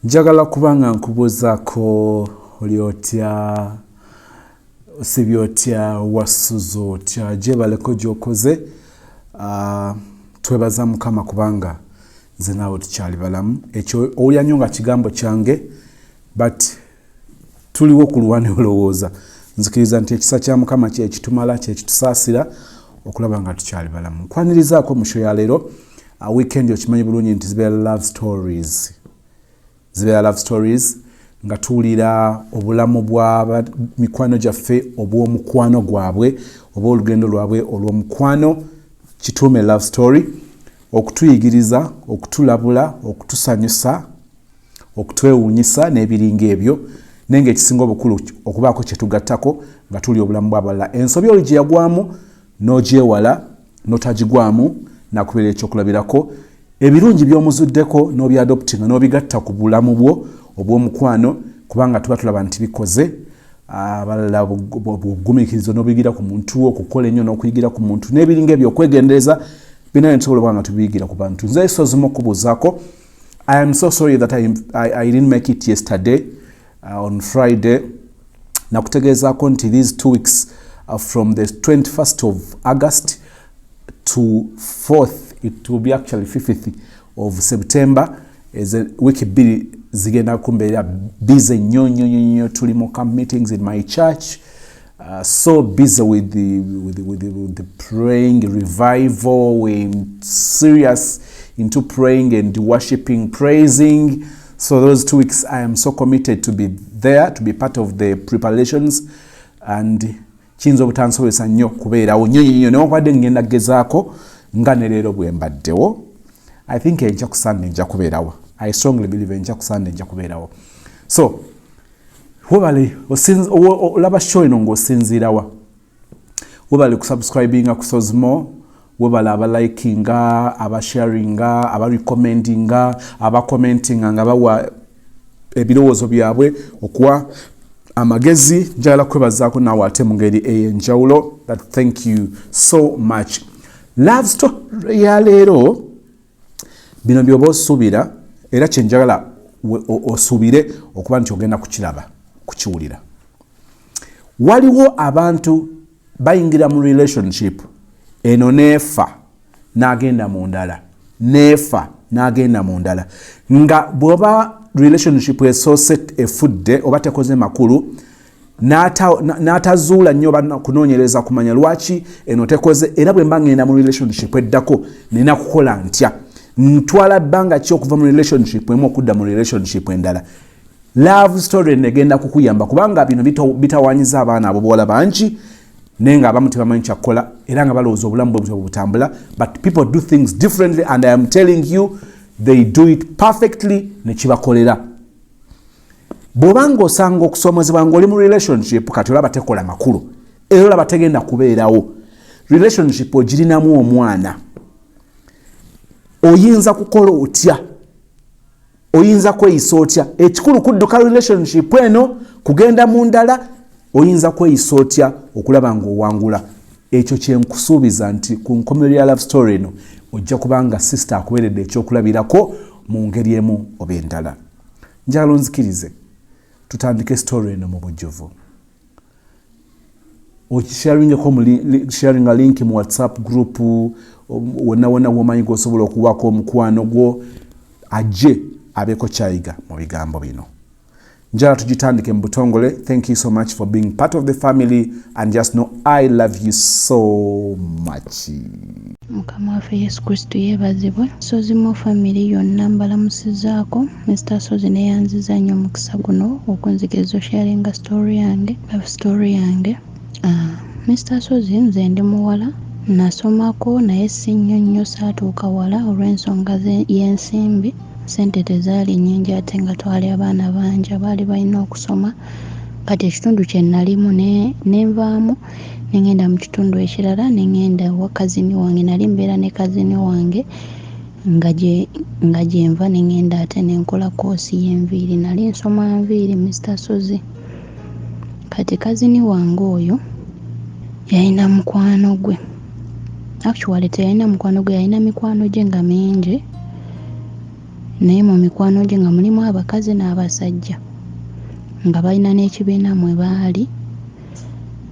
Njagala kubanga nkubuuzaako oli otya, osibye otya, wasuze otya, gyebaleko gy'okoze. Twebaza Mukama kubanga nze naawe tukyali balamu. Ekyo owulira nnyo nga kigambo kyange, but tuliwo ku luwani olowooza. Nzikiriza nti ekisa kya Mukama kye kitumala, kye kitusaasira okulaba nga tukyali balamu. Nkwanirizaako mu show ya leero, weekend okimanyi bulungi nti zibeera love stories. Zibeera love stories nga tuwulira obulamu bwa mikwano gyaffe obw'omukwano gwabwe oba olugendo lwabwe olw'omukwano, kituume love story, okutuyigiriza, okutulabula, okutusanyusa, okutwewuunyisa n'ebiringa ebyo, naye ng'ekisinga obukulu okubaako kye tugattako nga tuli obulamu bw'abalala. Ensobi oli gye yagwamu n'ogyewala n'otagigwamu nakubeera ekyokulabirako. Ebirungi by'omuzuddeko n'obyadoptinga n'obigatta ku bulamu bwo obw'omukwano kubanga tuba tulaba nti bikoze. Abalala obugumiikirizo n'obiyigira ku muntu, okukola ennyo n'okuyigira ku muntu n'ebiringa ebyo okwegendereza bina ntusobola kubanga tubiyigira ku bantu. Nze sozimu okubuuzaako. I am so sorry that I didn't make it yesterday on Friday. Nakutegeezaako nti these 2 weeks from the 21st of August to 4th, it will be actually 5th of September, is a week bbiri zigenda kumbeera busy nnyo tuli mu camp meetings in my church, so busy with the praying revival. We're serious into praying and worshiping, praising. So those 2 weeks I am so committed to be there, to be part of the preparations, and kiyinza obutansobozesa nnyo kubeerawo nnyo newankubadde ngenda gezaako nga ne leero bwe mbaddewo. I think enkya ku Sunday nja kubeerawo. I strongly believe enkya ku Sunday nja kubeerawo. So webale olaba show eno ng'osinziirawa, webale kusubscribinga ku Sozimo, webale abalikinga, abasharinga, abarecommendinga, abakomentinga nga bawa ebirowoozo byabwe okuwa amagezi. Njagala kwebazaako naawe ate mu ngeri ey'enjawulo. Thank you so much. Love story ya leero, bino byoba osuubira era kyenjagala osuubire okuba nti ogenda kukiraba, kukiwulira. Waliwo abantu bayingira mu relationship eno neefa n'agenda mu ndala, neefa n'agenda mu ndala, nga bw'oba relationship esoose efudde oba tekoze makulu n'atazuula nnyo kunoonyereza kumanya lwaki eno tekoze, era bwe mba ngenda mu relationship eddako nina kukola ntya, ntwala bbanga ki okuva mu relationship emu okudda mu relationship endala. Love story negenda kukuyamba kubanga bino bitawanyiza abaana abobuwala bangi naye nga abamu tebamanyi kyakukola era nga balowooza obulamu bwe butambula, but people do things differently and I am telling you they do it perfectly ne kibakolera. Bw'obanga osanga okusoomozebwa ng'oli mu relationship kati olaba tekola makulu era olaba tegenda kubeerawo, relationship ogirinamu omwana, oyinza kukola otya, oyinza kweyisa otya? Ekikulu kudduka relationship eno kugenda mu ndala, oyinza kweyisa otya okulaba ng'owangula. Ekyo kye nkusuubiza nti ku nkomerero ya love story eno ojja kubanga sister akuweredde ekyokulabirako mu ngeri emu oba endala. Njagala onzikirize tutandike story eno mu bujjuvu. Sharing a link mu WhatsApp group wonna womanyi g'osobola okuwaako omukwano gwo ajje abeeko kyayiga mu bigambo bino. Njagala tugitandike mu butongole. Thank you so much for being part of the family and just know I love you so much. Mukama waffe Yesu Kristo yeebazibwe. Sozimo family yonna mbalamusizaako. Mr. Sozi neyanziza nnyo omukisa guno okunzikiriza sharinga story yange, love story yange. Mr. Sozi nze ndi muwala, nasomako naye si nnyo saatuuka wala olw'ensonga y'ensimbi. Sente tezaali nnyingi ate nga twali abaana bangi abaali balina okusoma. Kati ekitundu kye nalimu nenvaamu nengenda mu kitundu ekirala, nengenda wa kazini wange. Nali mbeera ne kazini wange nga gyenva, nengenda ate nenkola koosi y'enviiri. Nali nsoma nviiri Mr. Sozi. Kati kazini wange oyo yalina mukwano gwe. Actually teyalina mukwano gwe, yalina mikwano gye nga mingi. naye mu mikwano gye nga mulimu abakazi n'abasajja nga balina n'ekibiina mwe baali.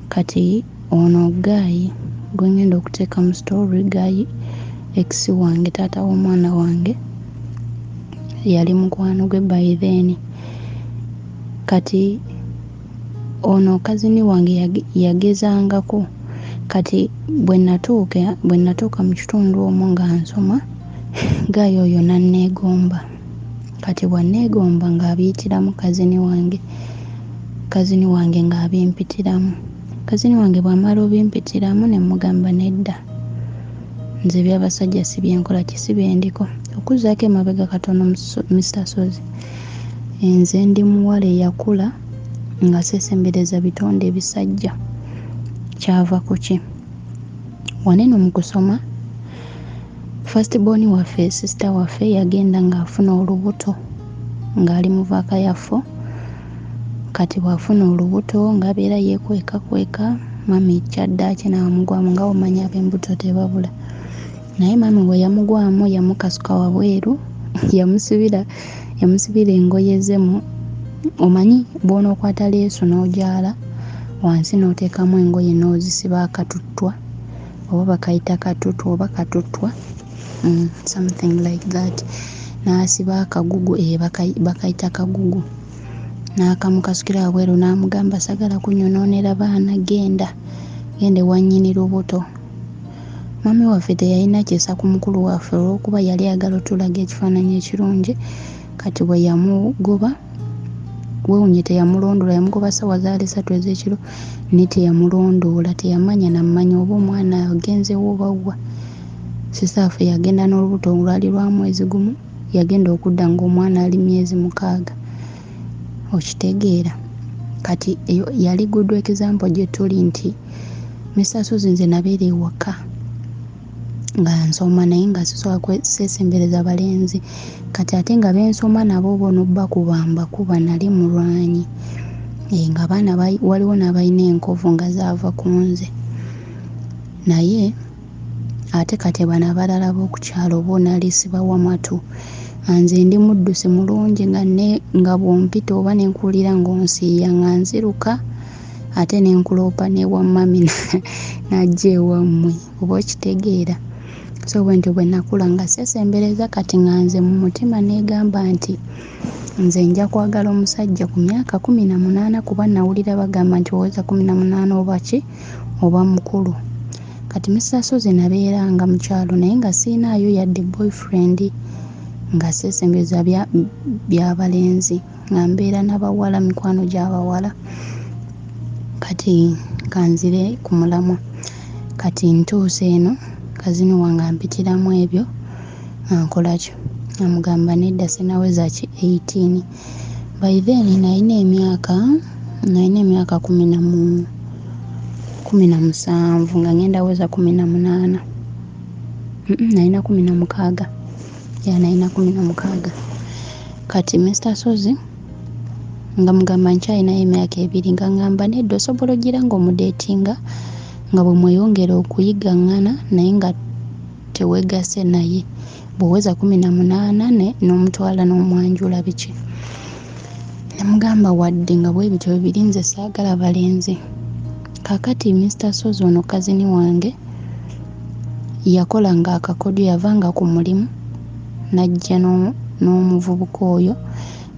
Kati ono Gaayi gwe ngenda okuteeka mu story, Gaayi ex wange, taata w'omwana wange, yali mukwano gwe by then. Kati ono kazini wange yagezangako. Kati bwe natuuka mu kitundu omwo nga nsoma, Gaayi oyo nanneegomba. Kati bwanneegomba ng'abiyitiramu kazini wange ng'abimpitiramu. Kazini wange bw'amala obimpitiramu ne mugamba nedda, nze by'abasajja si byenkola, si byendiko. Okuzzaako emabega katono Mr. Sozi, nze ndi muwala eyakula nga seesembereza bitonde ebisajja. Kyava ku ki? Waneno mu kusoma, first born waffe, sister waffe yagenda ng'afuna olubuto ng'ali mu vaaka ya 4. Kati bw'afuna olubuto ng'abeera yeekweka, mami kyaddaaki n'amugwamu, nga omanya ab'embuto tebabula. Naye mami bwe yamugwamu yamukasuka wabweru, yamusibira engoye ze mu, omanyi bw'onookwata leesu n'ogyala wansi n'oteekamu engoye n'ozisiba akatuttwa, oba bakayita katutu oba katuttwa, something like that. N'asiba akagugu, bakayita kagugu, n'akamukasukira wabweru n'amugamba sagala kunyonoonera baana, genda wannyini lubuto. Mami waffe teyalina kyesa ku mukulu waffe olw'okuba yali agala otulaga ekifaananyi ekirungi. Kati bwe yamugoba, weewunye teyamulondoola, yamugoba ssaawa zaali 3 ez'ekiro, naye teyamulondoola, teyamanya namanya oba omwana agenzewo oba wa. Sista waffe yagenda n'olubuto olwali lwa mwezi gumu, yagenda okudda ng'omwana ali myezi 6. Okitegeera? Kati yali good example gye tuli nti Mr. Sozi nze nabeera ewaka nga nsoma, naye nga sisobola kweseesembereza balenzi. Kati ate nga bensoma nabo bono bakuba nali mulwanyi. Nga baana waliwo n'abalina enkovu nga zaava ku nze. Naye ate kati bano abalala b'okukyalo bo nali sibawamatu. Nze ndi muddusi mulungi nga bw'ompita oba nenkuwulira ng'onsiiya nga nziruka, ate nenkuloopa n'ewa mami n'ajja ewammwe, oba okitegeera. So bwe ntyo bwe nakula nga seesembereza. Kati nga nze mu mutima neegamba nti nze nja kwagala omusajja ku myaka 18, kuba nawulira bagamba nti oweza 18 oba ki oba mukulu. Kati Mr. Sozi nabeeranga mu kyalo naye nga siinaayo yadde boyfriend, nga seesembereza by'abalenzi, nga mbeera n'abawala, mikwano gy'abawala. Kati kanzire ku mulamwa. Kati ntuuse eno, kazini wange ampitiramu ebyo, ankola kyo, amugamba nedda sinaweza ki 18. By then nalina emyaka 17 nga ngenda weza 18. Nalina 16. Nalina 16. Kati Mr. Sozi nga mugamba nkyalinayo emyaka 2, nga ngamba nedda osobola ogira ng'omudeetinga nga bwe mweyongera okuyigaŋŋana naye nga teweegase naye. Bw'oweza 18 n'omutwala n'omwanjula biki. Ne mugamba wadde nga bwe bityo bibiri nze saagala balenzi. Kaakati Mr. Sozi ono kazini wange yakolanga akakodyo, yavanga ku mulimu n'ajja n'omuvubuka oyo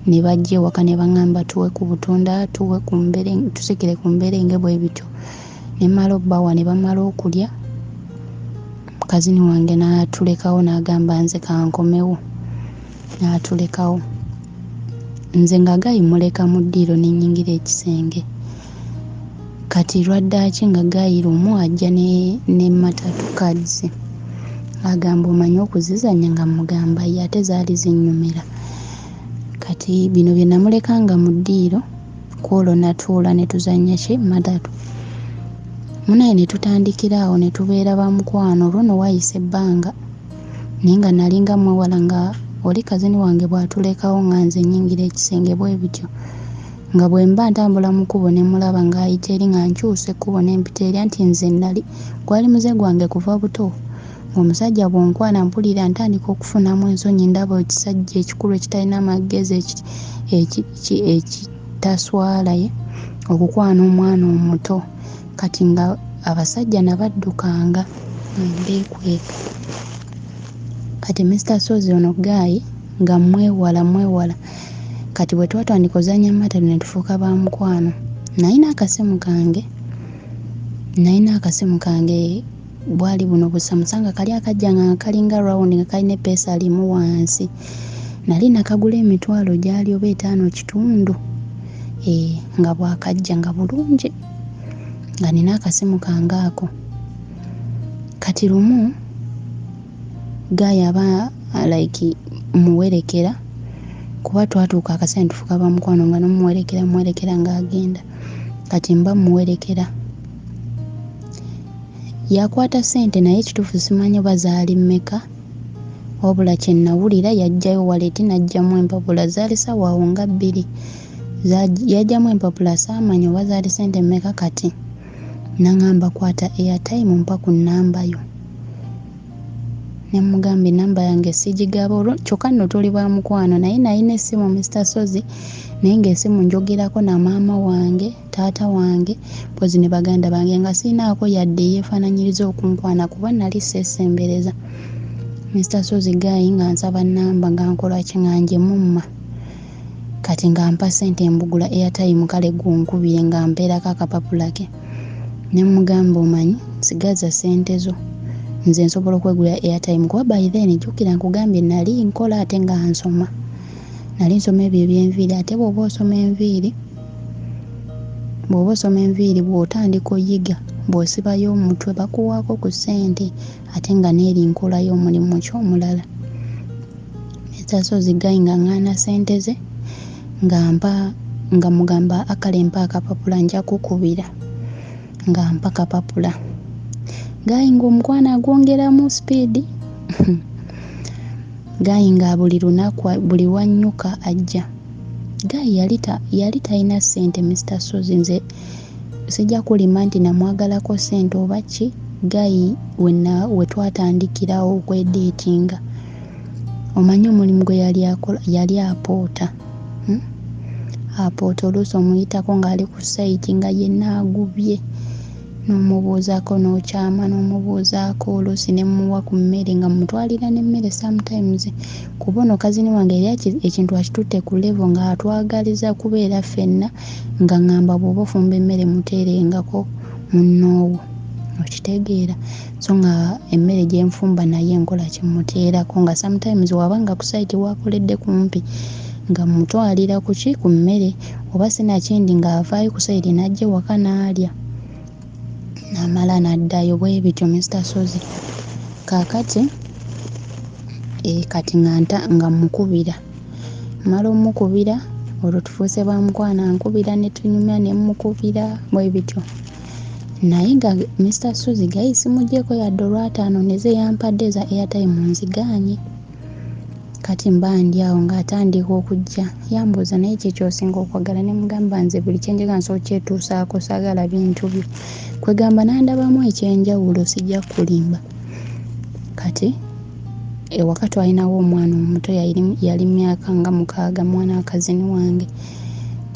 ne bajja ewaka ne baŋŋamba tuwe ku butunda, tuwe ku mberenge, tusikire ku mberenge bwe bityo. Ne mmala obbawa ne bamala okulya, kazini wange n'atulekawo n'agamba nze kankomewo, n'atulekawo. Nze nga Gaayi muleka mu ddiiro ne nnyingira ekisenge. Kati lwaddaaki nga Gaayi lumu ajja ne matatu cards, agamba omanyi okuzizannya, nga mugamba ye ate zaali zinnyumira. Kati bino bye namulekanga mu ddiiro, kwolwo natuula ne tuzannya ki matatu. Munaye ne tutandikira awo ne tubeera bamukwano. Olwo nno waayise ebbanga naye nga nalinga mwewala, nga oli kazini wange bw'atulekawo nga nze nnyingira ekisenge bwe bityo. Nga bwe mba ntambula mu kkubo ne mulaba ng'ayita eri nga nkyusa ekkubo ne mpita eri, anti nze gwali muze gwange kuva buto omusajja bw'onkwana mpulira ntandika okufunamu ensonyi ndaba ekisajja ekikulu ekitalina magezi ekitaswala okukwana omwana omuto kati nga abasajja nabaddukanga embeekweka kati Mr. Sozi ono Guy nga mwewala kati bwe twatandika ozannya matalo ne tufuuka ba mukwano. Nalina akasimu kange bwali buno busamusa nga kali akajja nga kalinga round nga kalina epeesa limu wansi. Nali nakagula emitwalo gyali oba 5.5 nga bwakajja nga bulungi nga nina akasimu kange ako. Kati lumu Guy aba like muwerekera kuba twatuuka akasente ne tufuuka ba mukwano nga nomuwerekera ng'agenda kati mba muwerekera yakwata ssente naye ekituufu simanyi oba zaali mmeka wabula kye nnawulira yajjayo waleti n'ajjamu empapula zaali ssawaawo nga 2 yajjamu empapula saamanya oba zaali ssente mmeka kati naŋŋamba kwata airtime mpa ku nnamba yo ne mugamba ennamba yange sigigaba kyokka nno tuli ba mukwano naye nalina essimu Mr. Sozi naye ng'essimu njogerako na maama wange taata wange mpozi ne baganda bange nga siinaako yadde yeefaananyiriza okunkwana kuba nali seesembereza. Mr. Sozi Guy nga nsaba nnamba nga nkola ki nga njemumma kati nga mpa ssente mbugula airtime kale gunkubire nga mpeerako akapapula ke ne mugamba omanyi sigaza ssente zo nze nsobola okwegulira airtime kuba by then jjukira nkugambye nali nkola ate nga nsoma ebyo ebyenviiri ate bw'oba osoma enviiri bw'otandika oyiga bw'osibayo omutwe bakuwaako ku ssente ate nga neeri nkola y'omulimu ky'omulala. Mr. Sozi Guy nga ŋŋaana ssente ze nga mugamba akale mpa akapapula nja kukubira nga mpa kapapula Guy ng'omukwana agwongeramu speed Guy nga buli lunaku buli wannyuka ajja. Guy yali talina ssente Mr. Sozi nze sijja kulima nti namwagalako ssente oba ki. Guy we twatandikirawo okwedeetinga omanyi omulimu gwe yali apoota oluusi omuyitako ng'ali ku sayiti nga yenna agubye n'omubuuzaako n'okyama n'omubuuzaako oluusi ne mmuwa ku mmere nga mutwalira n'emmere sometimes kuba ono kazini wange yali ekintu akitutte ku level nga atwagaliza kubeera ffenna nga ŋŋamba bw'oba ofumba emmere muteerengako munnoowo okitegeera so nga emmere gye nfumba naye nkola kimuteerako nga sometimes wabanga ku sayiti wakoledde kumpi nga mutwalira ku mmere oba sinakindi ng'avaayo ku sayiti n'ajja ewaka n'alya n'amala n'addayo bwe bityo Mr. Sozi kaakati kati nga mukubira mala omukubira olwo tufuuse ba mukwana nkubira ne tunyumya ne mukubira bwe bityo naye nga Mr. Sozi Guy simugyeko yadde olw'ataano ne ze yampadde za airtime nzigaanye kati mba ndi awo ng'atandika okujja yambuuza naye kyekyosinga okwagala ne mugamba nze buli kyenjagala nsobola okyetuusaako saagala bintu bye kwegamba nandabamu ekyenjawulo sijja kulimba kati ewaka twalinawo omwana omuto yali myaka nga 6 mwana wa kazini wange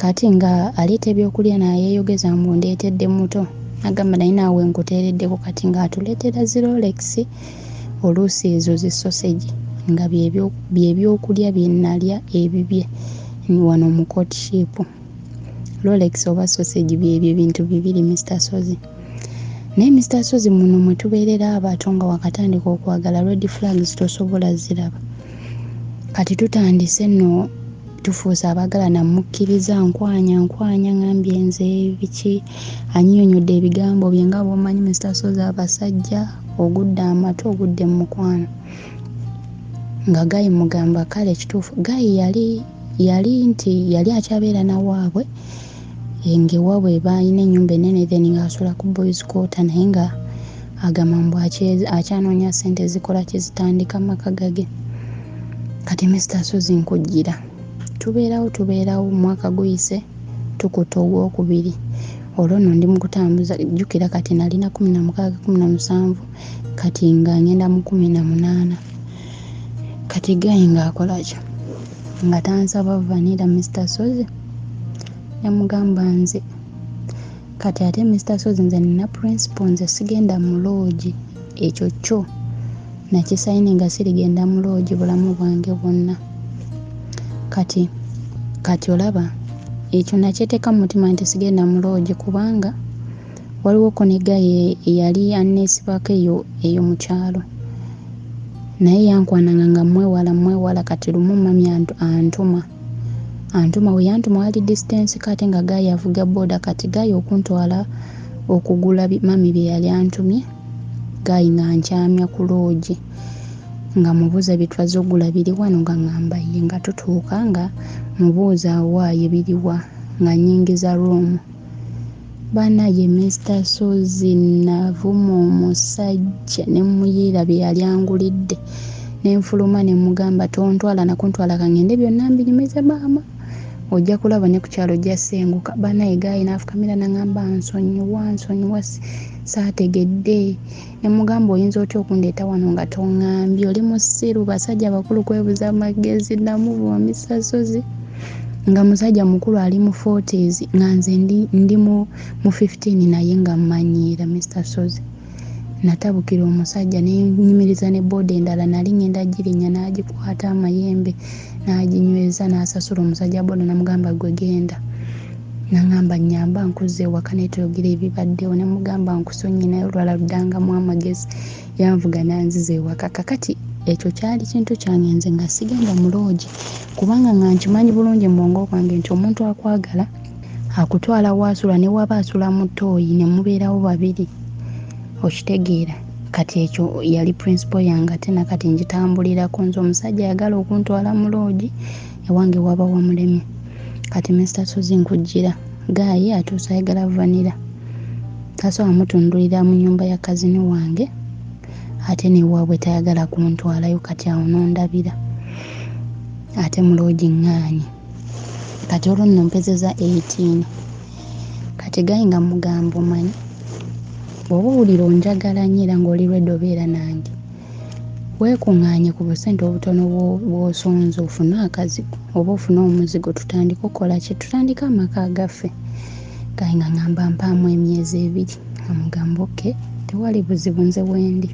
kati nga aleeta ebyokulya nayeeyogeza mbu ndeetedde muto agamba naye naawe nkuteereddeko kati ng'atuleetera Rolex oluusi ezo zisoseji nga byebyokulya bye nnalya ebibye wano mu courtship Rolex oba sausage byebyo bintu bibiri Mr. Sozi naye Mr. Sozi muno mwe tubeerera abato nga wakatandika okwagala red flags tosobola ziraba kati tutandise nno tufuuse abaagala namukkiriza nkwanya ngambye nze biki annyonnyodde ebigambo bye nga bw'omanyi Mr. Sozi abasajja ogudde amatu ogudde mu mukwano nga Guy mugamba kale kituufu Guy yali akyabeera na waabwe ng'ewaabwe balina ennyumba ennene then ng'asula ku boys quarter naye nga agamba mbu akyanoonya ssente zikola kizitandika maka gage kati Mr. Sozi nkujjira tubeerawo omwaka guyise tukuta ogwokubiri olwo nno ndi mu kutambuza. Jjukira kati nalina 16 17 kati nga ngenda mu 18. Kati Gayi ng'akola ki? Nga tansaba vanilla Mr. Sozi. Yamugamba nze kati ate Mr. Sozi nze nina principle, nze sigenda mu loogi, ekyo kyo nakisayini nga sirigenda mu loogi bulamu bwange bwonna. Kati olaba ekyo nakyeteeka mu mutima nti sigenda mu loogi, kubanga waliwoko ne Gayi eyali anneesibako eyo mu kyalo, naye yankwananga nga mwewala. Kati lumu mami antuma we yantuma wali distance kati nga Gayi avuga boda. Kati Gayi okuntwala okugula mami bye yali antumye, Gayi nga nkyamya ku loogi nga mubuuza bitwaze ogula biri wano, nga ngamba ye, nga tutuuka nga mubuuza awaaye biriwa, nga nyingiza room. Banaye Mr. Sozi navuma omusajja ne muyiira bye yali angulidde, ne nfuluma ne mugamba tontwala nakuntwala kangende byonna mbirimize maama, ojja kulaba ne ku kyalo ojja senguka. Banaye Gayi n'afukamira n'angamba nsonyiwa saategedde. Ne mugamba oyinza otya okundeeta wano nga toŋŋambye, oli musiru, basajja abakulu kwebuza amagezi. Namuvuma Mr. Sozi nga musajja mukulu ali mu 40s nga nze ndi mu 15 naye nga mmanyiira Mr. Sozi. Natabukira omusajja ne nyimiriza ne boda endala nali ngenda girinya, n'agikwata amayembe n'aginyweza, n'asasula omusajja boda namugamba gwe genda. Nangamba nyamba nkuze ewaka netwogira ebibaddewo, ne mugamba nkusonyi naye olwala luddangamu amagezi, yanvuga nanziza ewaka. Kakati ekyo kyali kintu kyange nze nga sigenda mu loogi, kubanga nga nkimanyi bulungi mu bwongo bwange nti omuntu akwagala akutwala waasula, ne waba asula mu ttooyi ne mubeerawo babiri, okitegeera. Kati ekyo yali principle yange ate nakati ngitambulirako. Nze omusajja ayagala okuntwala mu loogi, ewange waba wamulemye. Kati Mr. Sozi nkujjira, Gayi atuusa ayagala vanilla, tasobola mutundulira mu nnyumba ya kazini wange, ate newaabwe tayagala kuntwalayo. Kati awo nondabira ate mu loogi ŋŋaanyi. Kati olwo nno mpezeza 18. Kati Gayi nga mugamba omanyi, bw'oba owulira onjagala nnyo era ng'oli lwedde obeera nange, weekuŋŋaanye ku busente obutono bw'osonze ofune akazigo oba ofune omuzigo, tutandike okukola ki? Tutandike amaka agaffe. Gayi nga ŋŋamba mpaamu emyezi 2. Amugamba oke, tewali buzibu, nze wendi.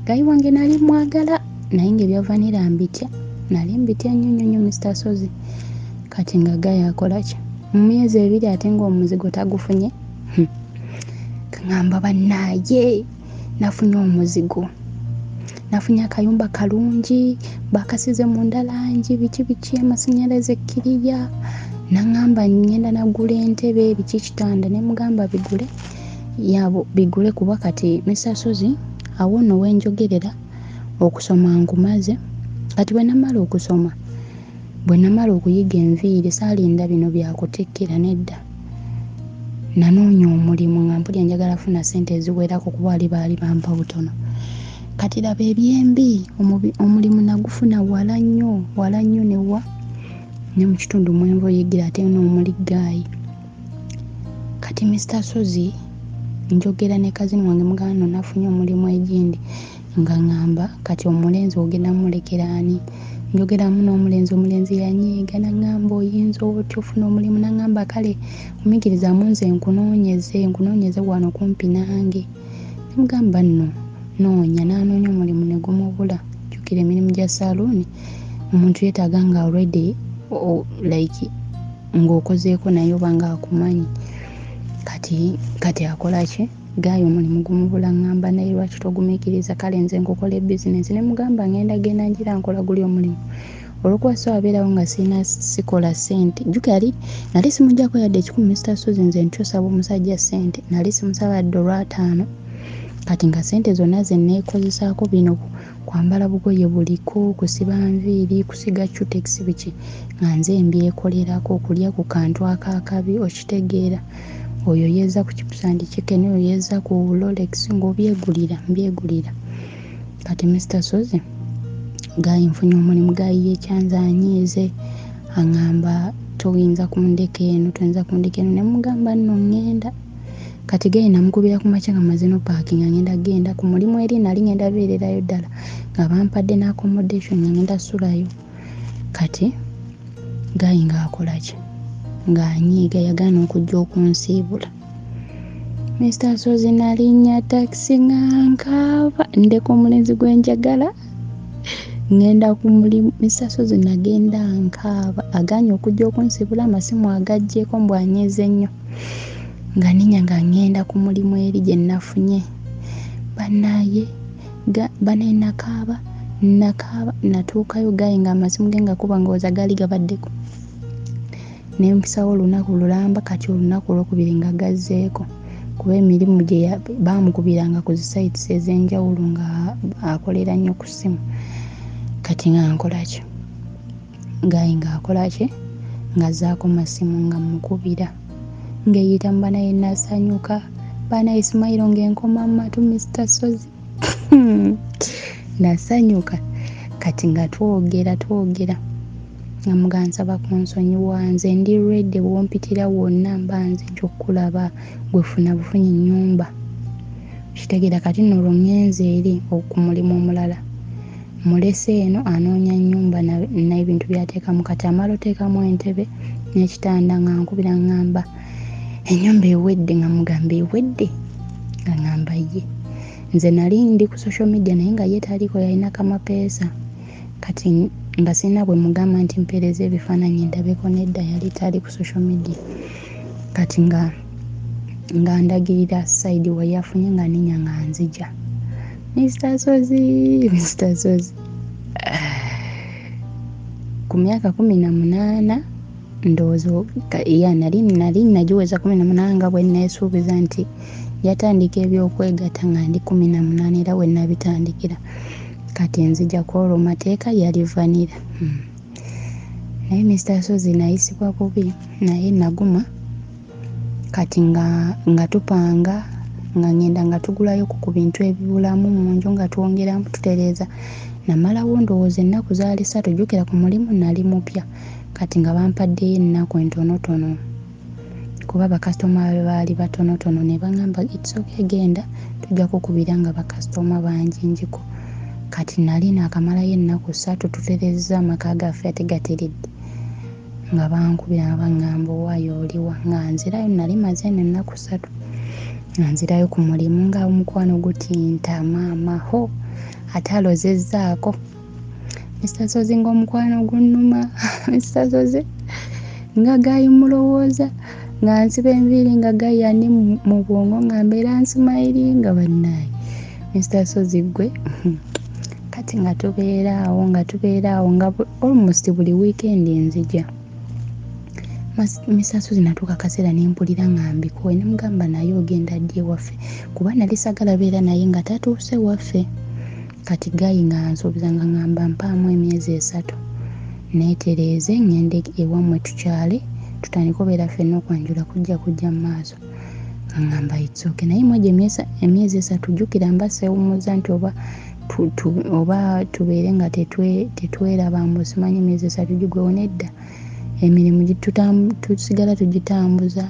Gayi wange nali mwagala, naye ng'ebya vanilla nali mbitya nnyo Mr. Sozi. Kati nga Gayi akola ki? Mu myezi 2 ate ng'omuzigo tagufunye. Ŋŋamba bannaaye, nafunye omuzigo, nafunye akayumba kalungi, bakasize munda langi, biki amasannyalaze ekkiriya. Naŋŋamba ngenda nagula entebe, biki kitanda, ne mugamba bigule. Yabo bigule kuba kati Mr. Sozi awo nno wenjogerera okusoma nkumaze. Kati bwe namala okusoma, bwe namala okuyiga enviiri, saalinda bino byakutekkera, nedda. Nanoonya omulimu nga mpulira njagala funa ssente eziwerako kuba baali bampa butono. Kati laba ebyembi, omulimu nagufuna wala nnyo newa ne mu kitundu mwenva oyigira ate n'omuli Gayi. Kati Mr. Sozi njogera ne kazini wange mugamba nno nafunye omulimu egindi, nga ŋŋamba kati omulenzi ogenda mulekera ani? Njogeramu n'omulenzi yanyiiga, naŋŋamba oyinza otya ofuna omulimu? Naŋŋamba kale omikirizamu nze nkunoonyeze wano kumpi nange. Namugamba nno noonya, n'anoonya omulimu ne gumubula. Jjukira emirimu gya saluuni omuntu yeetaaga nga already like ng'okozeeko naye oba ng'akumanyi. Kati akola ki? Gayi omulimu gumubula. Ŋŋamba naye lwaki togumikiriza? Kale nze nkukola ebizinesi. Ne mugamba ngenda ngira nkola guli omulimu, olwokuba so abeerawo nga sikola ssente. Jjukira nali simuggyako yadde 10 Mr. Sozi, nze ntusaba omusajja ssente, nali simusaba yadde olw'ataano. Kati nga ssente zonna ze neekozesaako bino, kwambala bugoye buliko, kusiba nviiri, kusiga cutex, biki nga nze mbyekolerako, okulya ku kantu akaakabi, okitegeera. Oyo yeeza ku kipusandi chicken, oyo yeeza ku Rolex, ng'obyegulira. Kati Mr. Sozi, Gayi nfunye omulimu. Gayi yekyanza anyiize, aŋŋamba toyinza kundeka eno. Ne mugamba nno ŋŋenda. kati Gayi namukubira ku makya nga maze no parking ngenda genda ku mulimu eri nali ngenda beererayo ddala nga bampadde n'accommodation nga ngenda sulayo. Kati Gayi ng'akola ki? Ng'anyiiga yagaana okujja okunsiibula. Mr. Sozi nalinnya taxi nga nkaaba ndeka omulenzi gwe njagala ngenda ku mulimu. Mr. Sozi nagenda nkaaba agaanye okujja okunsibula amasimu agaggyeko mbwanyiize nnyo nga ninya nga ngenda ku mulimu eri gye nafunye. Bannaye nakaaba natuukayo Gayi nga amasimu ge ngakuba ngowooza gaali gabaddeko. Ne mpisawo olunaku lulamba kati olunaku olwokubiri nga gazzeeko kuba emirimu gye baamukubiranga ku zisites ez'enjawulo nga akolera nnyo ku ssimu. Kati nga nkola ki? Gayi ng'akola ki? Ng'azzaako masimu nga mukubira ng'eyita mu banaye nasanyuka. Banaye Ismail ng'enkoma mu matu Mr. Sozi nasanyuka. Kati nga twogera nga mugansaba kunsonyiwa nze ndi ready bwompitira wonna mba nze okkulaba gwefuna bufunyi nnyumba. Kitegeera kati nno olwo ngenze eri okumulimu omulala. Mulese eno anoonya nnyumba n'ebintu byateekamu. Kati amala oteekamu entebe n'ekitanda nga nkubira ngamba ennyumba ewedde nga mugamba ewedde nga ngamba ye. Nze nali ndi ku social media naye nga ye taliko yalina kamapeesa. Kati nga sirina bwe mugamba nti mpeereza ebifaananyi ndabeko nedda yali tali ku social media. Kati nga ndagirira side we yafunye nga ninya nga nzija. Mr. Sozi ku myaka 18 ndowooza nali nagiweza 18 nga bwe neesuubiza nti yatandika ebyokwegatta nga ndi 18 era we nabitandikira. Kati nzija kwolwo mateeka yalivanira. Naye Mr. Sozi nayisibwa bubi naye naguma. Kati nga tupanga nga ngenda nga tugulayo ku bintu ebibulamu mu nju nga twongeramu tutereeza. Namalawo ndowooza ennaku zaali 3 jjukira ku mulimu nali mupya. Kati nga bampaddeyo ennaku entonotono kuba bakasitoma baali batonotono ne baŋŋamba it's okay genda tujja kukubira nga bakasitoma bangi njiko. Kati nali naakamalayo ennaku 3 tutereeza amaka gaffe ate gateredde nga bankubira nga baŋŋamba owaayo oliwa nga nzirayo nali maze ennaku 3 nga nzirayo ku mulimu nga omukwano gutinta maama ho ate alozezzaako. Mr. Sozi ng'omukwano gunnuma. Mr. Sozi nga Gayi mulowooza nga nsiba enviiri nga Gayi ani mu bwongo nga mbeera nsimayiri nga bannaye. Mr. Sozi gwe kati nga tubeeraawo nga almost buli weekend nzija. Mr. Sozi natuuka kaseera ne mpulira nga mbikowe ne mugamba naye ogenda ddi ewaffe kuba nali sagala beera naye nga tatuuse waffe. Kati Gayi nga nsuubiza nga ngamba mpaamu emyezi 3 neetereeze ngende ewammwe tukyale tutandika obeera ffenna okwanjula kujja mu maaso. Nga ngamba it's okay naye mwegyo emyezi 3 jjukira mbasewumuza nti oba tubeere nga tetweraba mbu simanyi emyezi 3 gigwewo nedda. Emirimu tusigala tugitambuza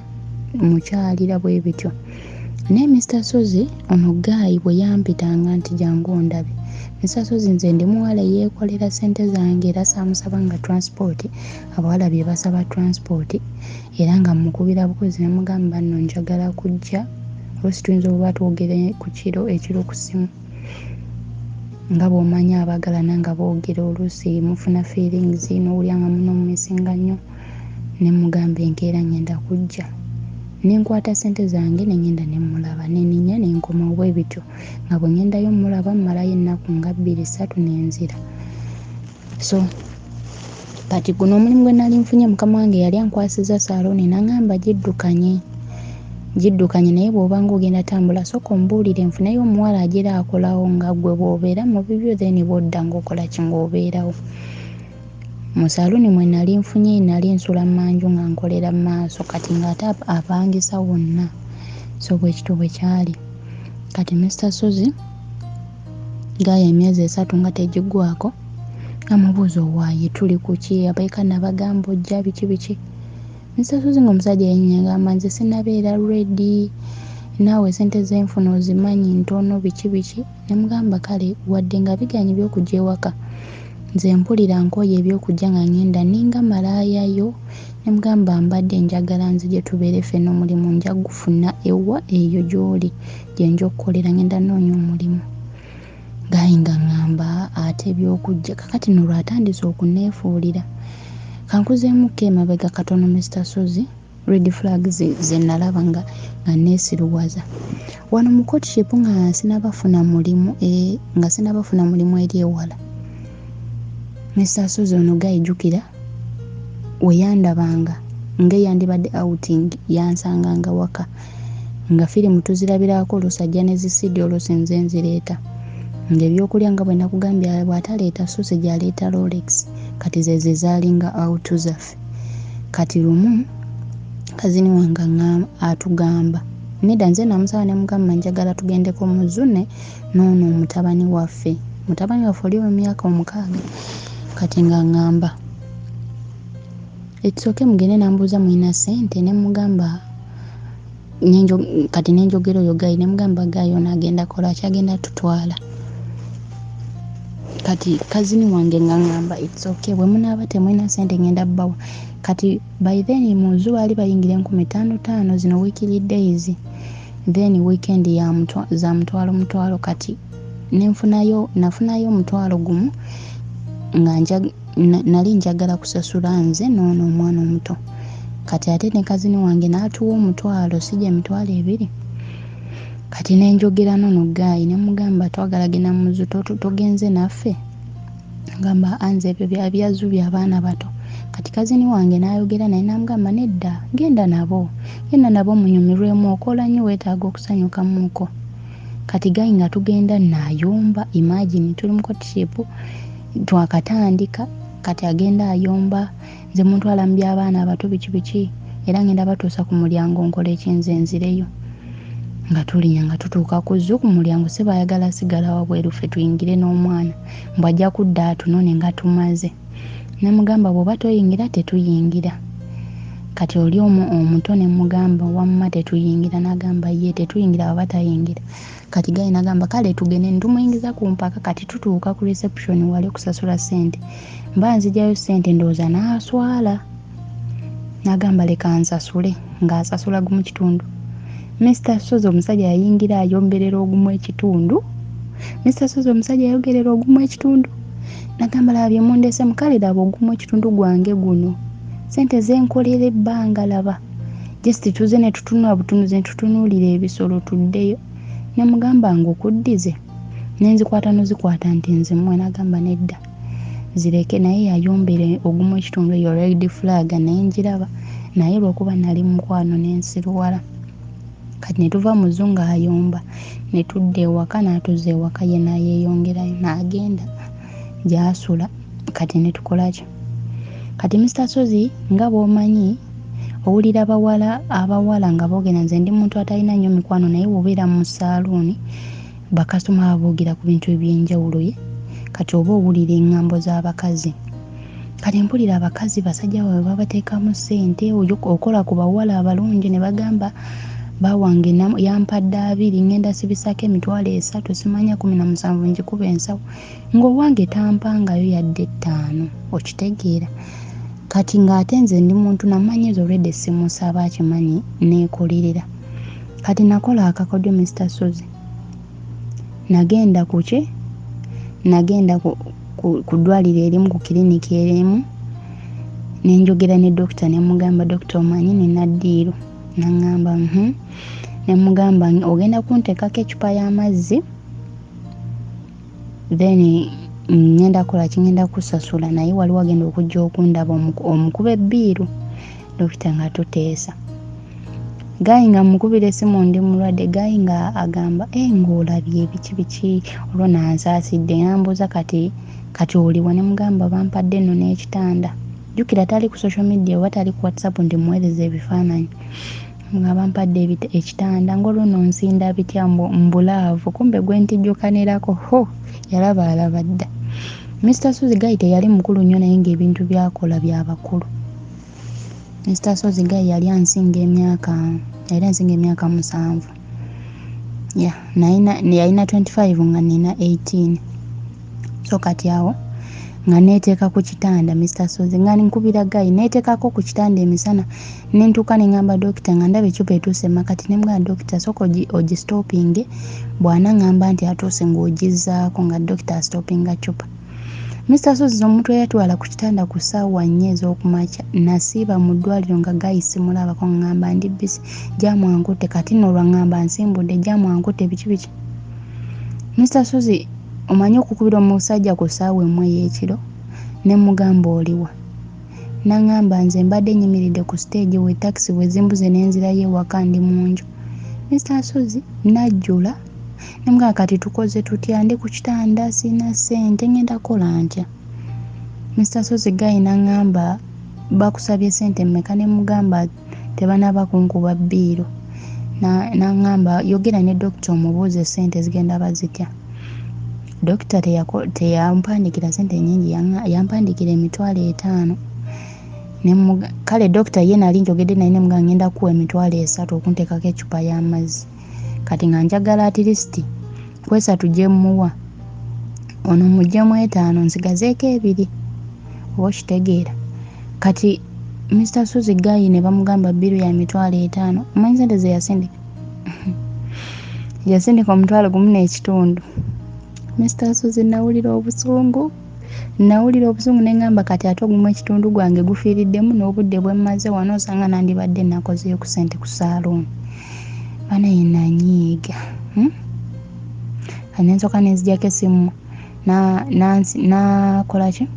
mukyalira bwe bityo. Naye Mr. Sozi ono Gayi bwe yampitanga nti jangu ondabe. Mr. Sozi nze ndi muwala yeekolera ssente zange era saamusaba nga transport abawala bye basaba transport era nga mukubira bukozi ne mugamba nno njagala kujja oluusi tuyinza okuba twogere ku ekiro ku ssimu nga bw'omanya abaagalana nga boogera oluusi mufuna feelings n'owulya nga muno mumisinga nnyo ne mugamba enkeera ngenda kujja. Nenkwata ssente zange ne ngenda ne mulaba neninya nenkoma bwe bityo nga bwe ngendayo mulaba mmalayo ennaku nga 2-3 nenzira. So kati guno omulimu gwe nali nfunye mukama wange yali ankwasiza salooni n'aŋŋamba giddukanye naye bw'obanga ogenda tambula sooka ombuulire nfuneyo omuwala agira akolawo nga ggwe bw'obeera mu bibyo then bw'odda ng'okola ki ng'obeerawo. Mu salooni mwe nali nfunye nali nsula mu manju nga nkolera mu maaso kati ng'ate apangisa wonna. So bwekityo bwe kyali. Kati Mr. Sozi Gayi emyezi 3 nga tegiggwako amubuuza owaaye tuli ku ki abaika nabagamba ojja biki. Mr. Sozi ng'omusajja yennyagamba nze sinnabeera ready naawe sente zenfuna ozimanyi ntono biki ne mugamba kale wadde nga biganye by'okujja ewaka nze mpulira nkoye eby'okujja nga ngenda ninga malaayayo ne mugamba mbadde njagala nzije tubeere ffenna omulimu nja gufuna ewa eyo gy'oli gye nja okukolera ngenda noonya omulimu gayi nga ŋŋamba ate eby'okujja kakati nolwo atandise okunneefuulira kankuzeemuko emabega katono Mr. Sozi red flags ze nalaba nga neesiruwaza wano mu courtship nga sinabafuna mulimu eri ewala Mr. Sozi ono gayijjukira we yandabanga ng'eyandibadde outing yansanganga waka nga firimu tuzirabirako olusajja ne zisidi olusi nze nzireeta ng'ebyokulya nga bwe nakugambye bw'ataleeta sausage aleeta Rolex kati ze zaalinga out zaffe kati lumu kazini wange atugamba nedda nze namusaba ne mugamba njagala tugendeko mu zune n'ono mutabani waffe oli w'emyaka 6 kati nga ŋŋamba ekisooke mugende nambuuza mulina ssente ne mugamba kati nenjogera oyo gayi ne mugamba gayi ono agenda kola kyagenda tutwala kati kazini wange nga ŋŋamba ekisooke bwe munaaba temulina ssente ngenda bbawa kati by then muzu baali bayingira 5,500 zino weekly days then weekend za mutwalo kati nafunayo 1,000 gumu nga nali njagala kusasula nze n'ono omwana omuto kati ate ne kazini wange n'atuwa 1,000 sijja 2,000 kati nenjogera nono gayi ne mugamba twagala genda muzu togenze naffe ngamba anze ebyo byazu by'abaana bato kati kazini wange n'ayogera naye namugamba nedda genda nabo munyumirwemu okola nnyo weetaaga okusanyukamuuko kati gayi nga tugenda nayomba imagine tuli mu courtship twakatandika kati agenda ayomba nze mutwala mu by'abaana abato biki era ngenda batuusa ku mulyango nkola ekinze nzireyo nga tulinya nga tutuuka ku zu ku mulyango se bayagala sigala wabweru ffe tuyingire n'omwana mbwajja kudda atunone nga tumaze ne mugamba bw'oba toyingira tetuyingira kati oli omuto ne mugamba wamma tetuyingira n'agamba ye tetuyingira baba tayingira kati gayi n'agamba kale tugende ntumuyingiza ku mpaka kati tutuuka ku reception wali okusasula ssente mba nzijayo ssente ndowooza n'aswala n'agamba leka nsasule ng'asasula gumu kitundu Mr. Sozi omusajja yayingira ayomberera ogumu ekitundu n'agamba laba bye mundese mukale laba ogumu ekitundu gwange guno ssente zenkolera ebbanga laba just tuze ne tutunula butunuzi ne tutunuulira ebisolo tuddeyo ne mugamba ng'okuddize nenzikwata nozikwata nti nzimwe n'agamba nedda zireke naye yayombere ogumu ekitundu eyo red flag naye njiraba naye lw'okuba nali mukwano n'ensiruwala kati ne tuva muzungu ayomba ne tudda ewaka n'atuzza ewaka ye n'ayeeyongerayo n'agenda gy'asula kati ne tukolaki kati Mr. Sozi nga bw'omanyi owulira abawala nga boogera nze ndi muntu atalina nnyo mikwano naye wobeera mu saaluuni bakasitoma boogera ku bintu eby'enjawulo ye kati oba owulira eŋŋambo z'abakazi kati mpulira abakazi basajja baabwe babateekamu ssente okola ku bawala abalungi ne bagamba bawange yampadde 2 ngenda sibisako 3,000 simanya 17 njikuba ensawo ng'owange tampangayo yadde 5 okitegeera kati ng'ate nze ndi muntu namanyiza olwedde simusaba akimanyi neekolerera kati nakola akakodyo Mr. Sozi nagenda ku ddwaliro erimu ku kiriniki erimu nenjogera ne dokita ne mugamba dokita omanyi nina ddiiro n'angamba ne mugamba ogenda kunteekako ecupa y'amazzi then ngenda kingenda kusasula naye wali wagenda okujja okundaba omukuba ebbiiru dokita nga tuteesa gayi nga mukubira essimu ndi mulwadde gayi nga agamba ng'olabye biki olwo nansaasidde nambuuza kati oliwa ne mugamba bampadde nno n'ekitanda jjukira tali ku social media oba tali ku WhatsApp ndi muweereza ebifaananyi nga bampadde ekitanda ng'olwo nonsinda bitya mbulaavu kumbe gwe ntijjukanirako yalaba alaba dda Mr. Sozi gayi teyali mukulu nnyo naye ng'ebintu byakola byabakulu Mr. Sozi gayi yali ansinga emyaka 7 yalina 25 nga nina 18. So kati awo nga neeteeka ku kitanda Mr. Sozi nga nkubira gayi neeteekako ku kitanda emisana nentuuka ne ngamba dokita nga ndaba ecupa etuuse makati ne mga dokita sooka ogistopinge bwana ngamba nti atuuse ng'ogizzaako nga dokita astopinga cupa. Mr. Sozi omutwe yatwala ku kitanda ku ssaawa 4 ez'okumakya nasiiba mu ddwaliro nga gayi simulabako ngamba ndi bisi gyamwankutte kati nno lwangamba nsimbudde gyamwankutte biki. Mr. Sozi omanyi okukubira omusajja ku ssaawa 1 ey'ekiro ne mugamba oliwa nangamba nze mbadde nyimiridde ku stage we taxi we zimbuze n'enzirayo ewaka ndi mu nju. Mr. Sozi najjula ne mugamba kati tukoze tutya ndi ku kitanda sina ssente ngenda kola ntya. Mr. Sozi gayi nangamba bakusabye ssente mmeka ne mugamba tebanaba kunkuba bbiiro nangamba yogera ne dokita omubuuze ssente zigenda bazitya. Dokita teyampandikira ssente nnyingi yampandikira $5,000 kale dokita ye nali njogedde naye ne mugamba ngenda kuwa $3,000 okunteekako ecupa y'amazzi kati nga njagala at least ku 3 gye mmuwa ono muggyemu 5 nsigazeeko 2 oba okitegeera. Kati Mr. Sozi gayi ne bamugamba bbiiro ya $5,000 omanyi ssente ze yasindika yasindika $1.5. Mr. Sozi nawulira obusungu ne ngamba kati ate ogumu ekitundu gwange gufiiriddemu n'obudde bwe mmaze wano osanga nandibadde nakozeyo ku ssente ku saalooni. Bana ye nanyiiga nensooka nenzijjako essimu nakola ki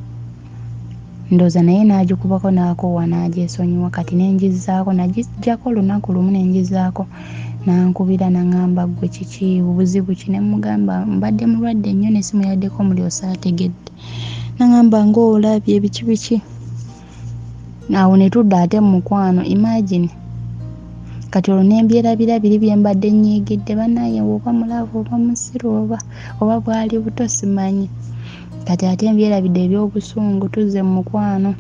ndowooza naye n'agikubako n'akoowa n'agyesonyiwa kati nengizaako nagijjako olunaku lumu nengizaako nankubira nangamba gwe kiki buzibu ki ne mugamba mbadde mulwadde nnyo n'essimu yaddeko omulyosa ategedde nangamba ng'olabye biki awo ne tudda ate mu mukwano imagine kati olwo nembyerabira biri bye mbadde nyiigidde banaye oba mulavu oba musiru oba bwali buto simanyi kati ate mbyerabidde eby'obusungu tuzze mu mukwano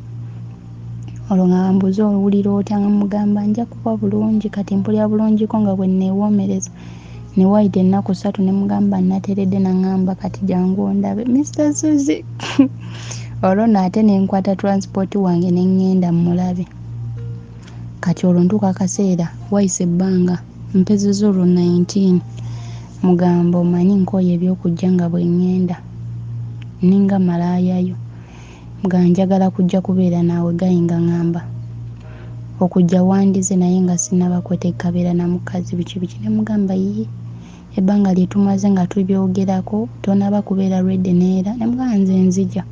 olwo nga mbuze owulira otya nga mugamba nja kuba bulungi kati mpulira bulungiko nga bwe neewomereza ne waayita ennaku 3 ne mugamba nateredde nangamba kati jangu ondabe Mr. Sozi olwo naate nenkwata transport wange nengenda mulabe kati olwo ntuuka akaseera wayise ebbanga mpezeza olwo 19 mugamba omanyi nkooye ebyokujja nga bwe ngenda ninga malaayayo nga njagala kujja kubeera naawe gayi nga ngamba okujja wandize naye nga sinaba kweteekabeera na mukazi biki ne mugamba yiye ebbanga lye tumaze nga tubyogerako tonaba kubeera ready neera ne mugamba nze nzija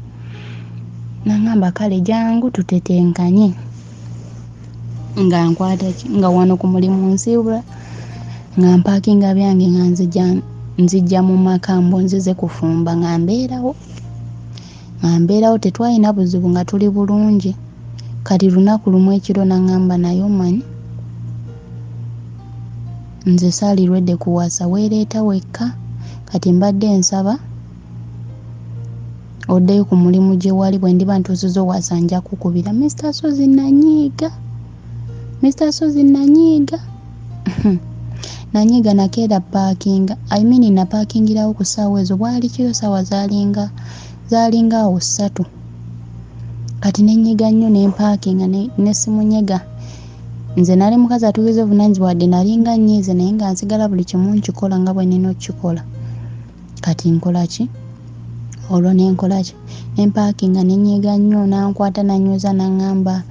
nangamba kale jangu tutetenkanye nga nkwata ki nga wano ku mulimu nsiibula nga mpaakinga byange nga nzijja mu maka mbonzize kufumba nga mbeerawo tetwalina buzibu nga tuli bulungi kati lunaku lumu ekiro nangamba naye omanyi nze saali lwedde kuwasa weereeta wekka kati mbadde nsaba oddeyo ku mulimu gye wali bwe ndiba ntuusiza owasa nja kukubira Mr. Sozi nanyiiga nanyiiga nakeera paakinga napaakingirawo ku ssaawa ezo bwali kiro ssaawa zaalinga awo 3 kati nenyiga nnyo nempaakinga nesimunyega nze nali mukazi atugize obuvunaanyizibwa wadde nalinga nnyiize naye nga nsigala buli kimu nkikola nga bwe nina okukikola kati nkola ki olwo nenkola ki nempaakinga nenyiiga nnyo nankwata nanyweza nangamba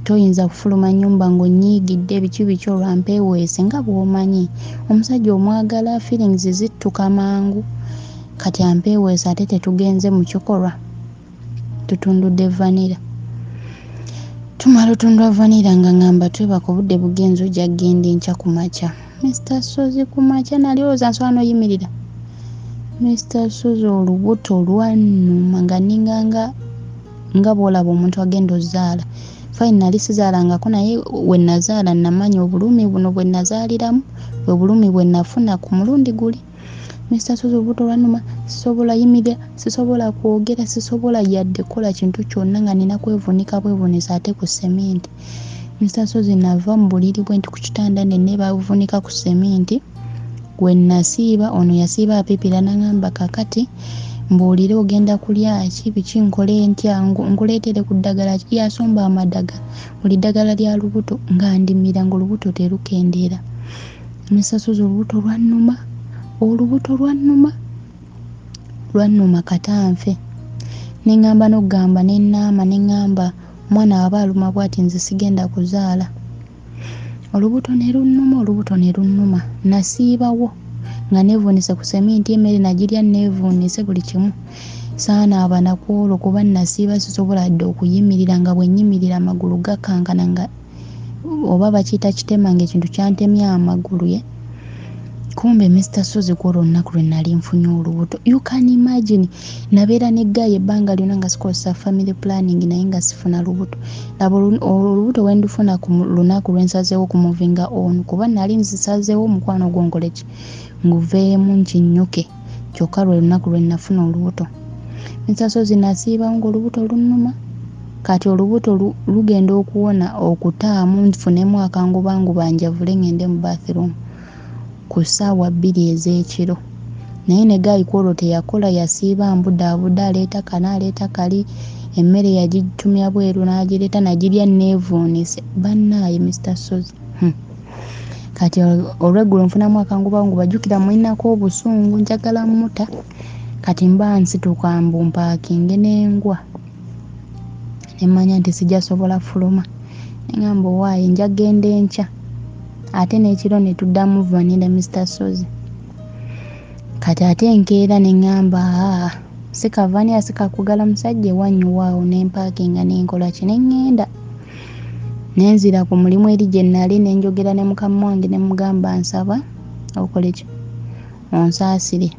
toyinza kufuluma nnyumba ng'onnyiigidde biki olwampeeweese nga bw'omanyi omusajja omwagala feelings zittuka mangu kati ampeeweese ate tetugenze mu kikolwa tutundudde vanira tumala otundwa vanira nga ngamba twebaka obudde bugenzi ojja genda enkya ku makya Mr. Sozi ku makya nalowooza nsobola n'oyimirira Mr. Sozi olubuto lwannuma nga ninganga nga bw'olaba omuntu agenda ozaala fine nali sizaalangako naye we nazaala namanya obulumi buno bwe nazaaliramu bwe bulumi bwe nafuna ku mulundi guli Mr. Sozi olubuto lwannuma sisobola yimirira sisobola kwogera sisobola yadde kola kintu kyonna nga nina kwevunika bwevunisa ate ku seminti Mr. Sozi nava mu buliri bwe nti ku kitanda ne bavunika ku seminti gwe nasiiba ono yasiiba apipira n'angamba kakati mbuulire ogenda kulya ki biki nkole ntya nkuleetere ku ddagala ki yasomba amadaga buli ddagala lya lubuto ng'andimira ng'olubuto terukendeera. Misasozi olubuto lwannuma katanfe. Ne ŋŋamba n'okugamba ne nnaama ne ŋŋamba omwana aba aluma bw'ati nze sigenda kuzaala. Olubuto ne lunnuma nasiibawo nga neevuunise ku seminti emmere nagirya neevuunise buli kimu. Saanaaba nakwolwo kuba nasiiba sisobola dde okuyimirira nga bwe nnyimirira amagulu gakankana nga oba bakiyita kitema ng'ekintu kyantemya amagulu ye. Kumbe Mr. Sozi kwolwo olunaku lwe nali nfunye olubuto. You can imagine nabeera ne Gayi ebbanga lyonna nga sikozesa family planning naye nga sifuna lubuto. Laba olubuto we ndufuna ku lunaku lwe nsazeewo kumuvinga on kuba nali nzisazeewo omukwano gw'onkole ki nguveemu nkinnyuke kyokka lwe lunaku lwe nafuna olubuto. Mr. Sozi nasiibawo ng'olubuto lunnuma. Kati olubuto lugenda okuwona okutaamu nfunemu akangubanguba njavule ngende mu bathroom ku ssaawa 2 ez'ekiro. Naye ne Gayi kwolwo teyakola yasiiba mbudaabuda aleeta kana aleeta kali emmere yagitumya bweru n'agireeta nagirya neevuunise. Bannaaye Mr. Sozi kati olweggulo nfunamu akangubanguba jjukira mulinako obusungu njagala muta kati mba nsituka mbu mpaakinge n'engwa nemmanya nti sijja sobola fuluma neŋŋamba owaaye nja genda enkya ate n'ekiro ne tuddamu vanira Mr. Sozi. Kati ate enkeera neŋŋamba sikavaniya sikakugala musajja ewanyuwaawo nempaakinga nenkola ki neŋŋenda nenzira ku mulimu eri gye nnali nenjogera ne mukama wange ne mugamba nsaba okole ki onsaasire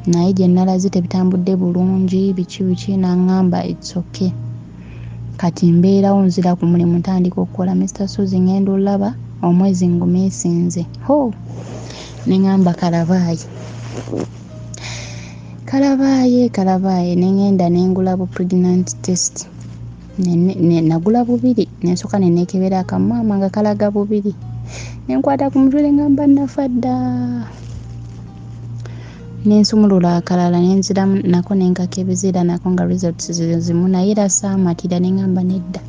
naye gye nalaze tebitambudde bulungi biki n'aŋŋamba it's okay. Kati mbeerawo nzira ku mulimu ntandika okukola Mr. Sozi ngenda olaba omwezi ngumiisinze. Neŋŋamba kalabaaye neŋŋenda nengula bu pregnant test. Nagula 2 nensooka neneekebera akamama nga kalaga 2 nenkwata ku mutwe neŋŋamba nafa dda nensumulula akalala nenziramu nako nenkakebezera nako nga results zimu naye era saamatira neŋŋamba nedda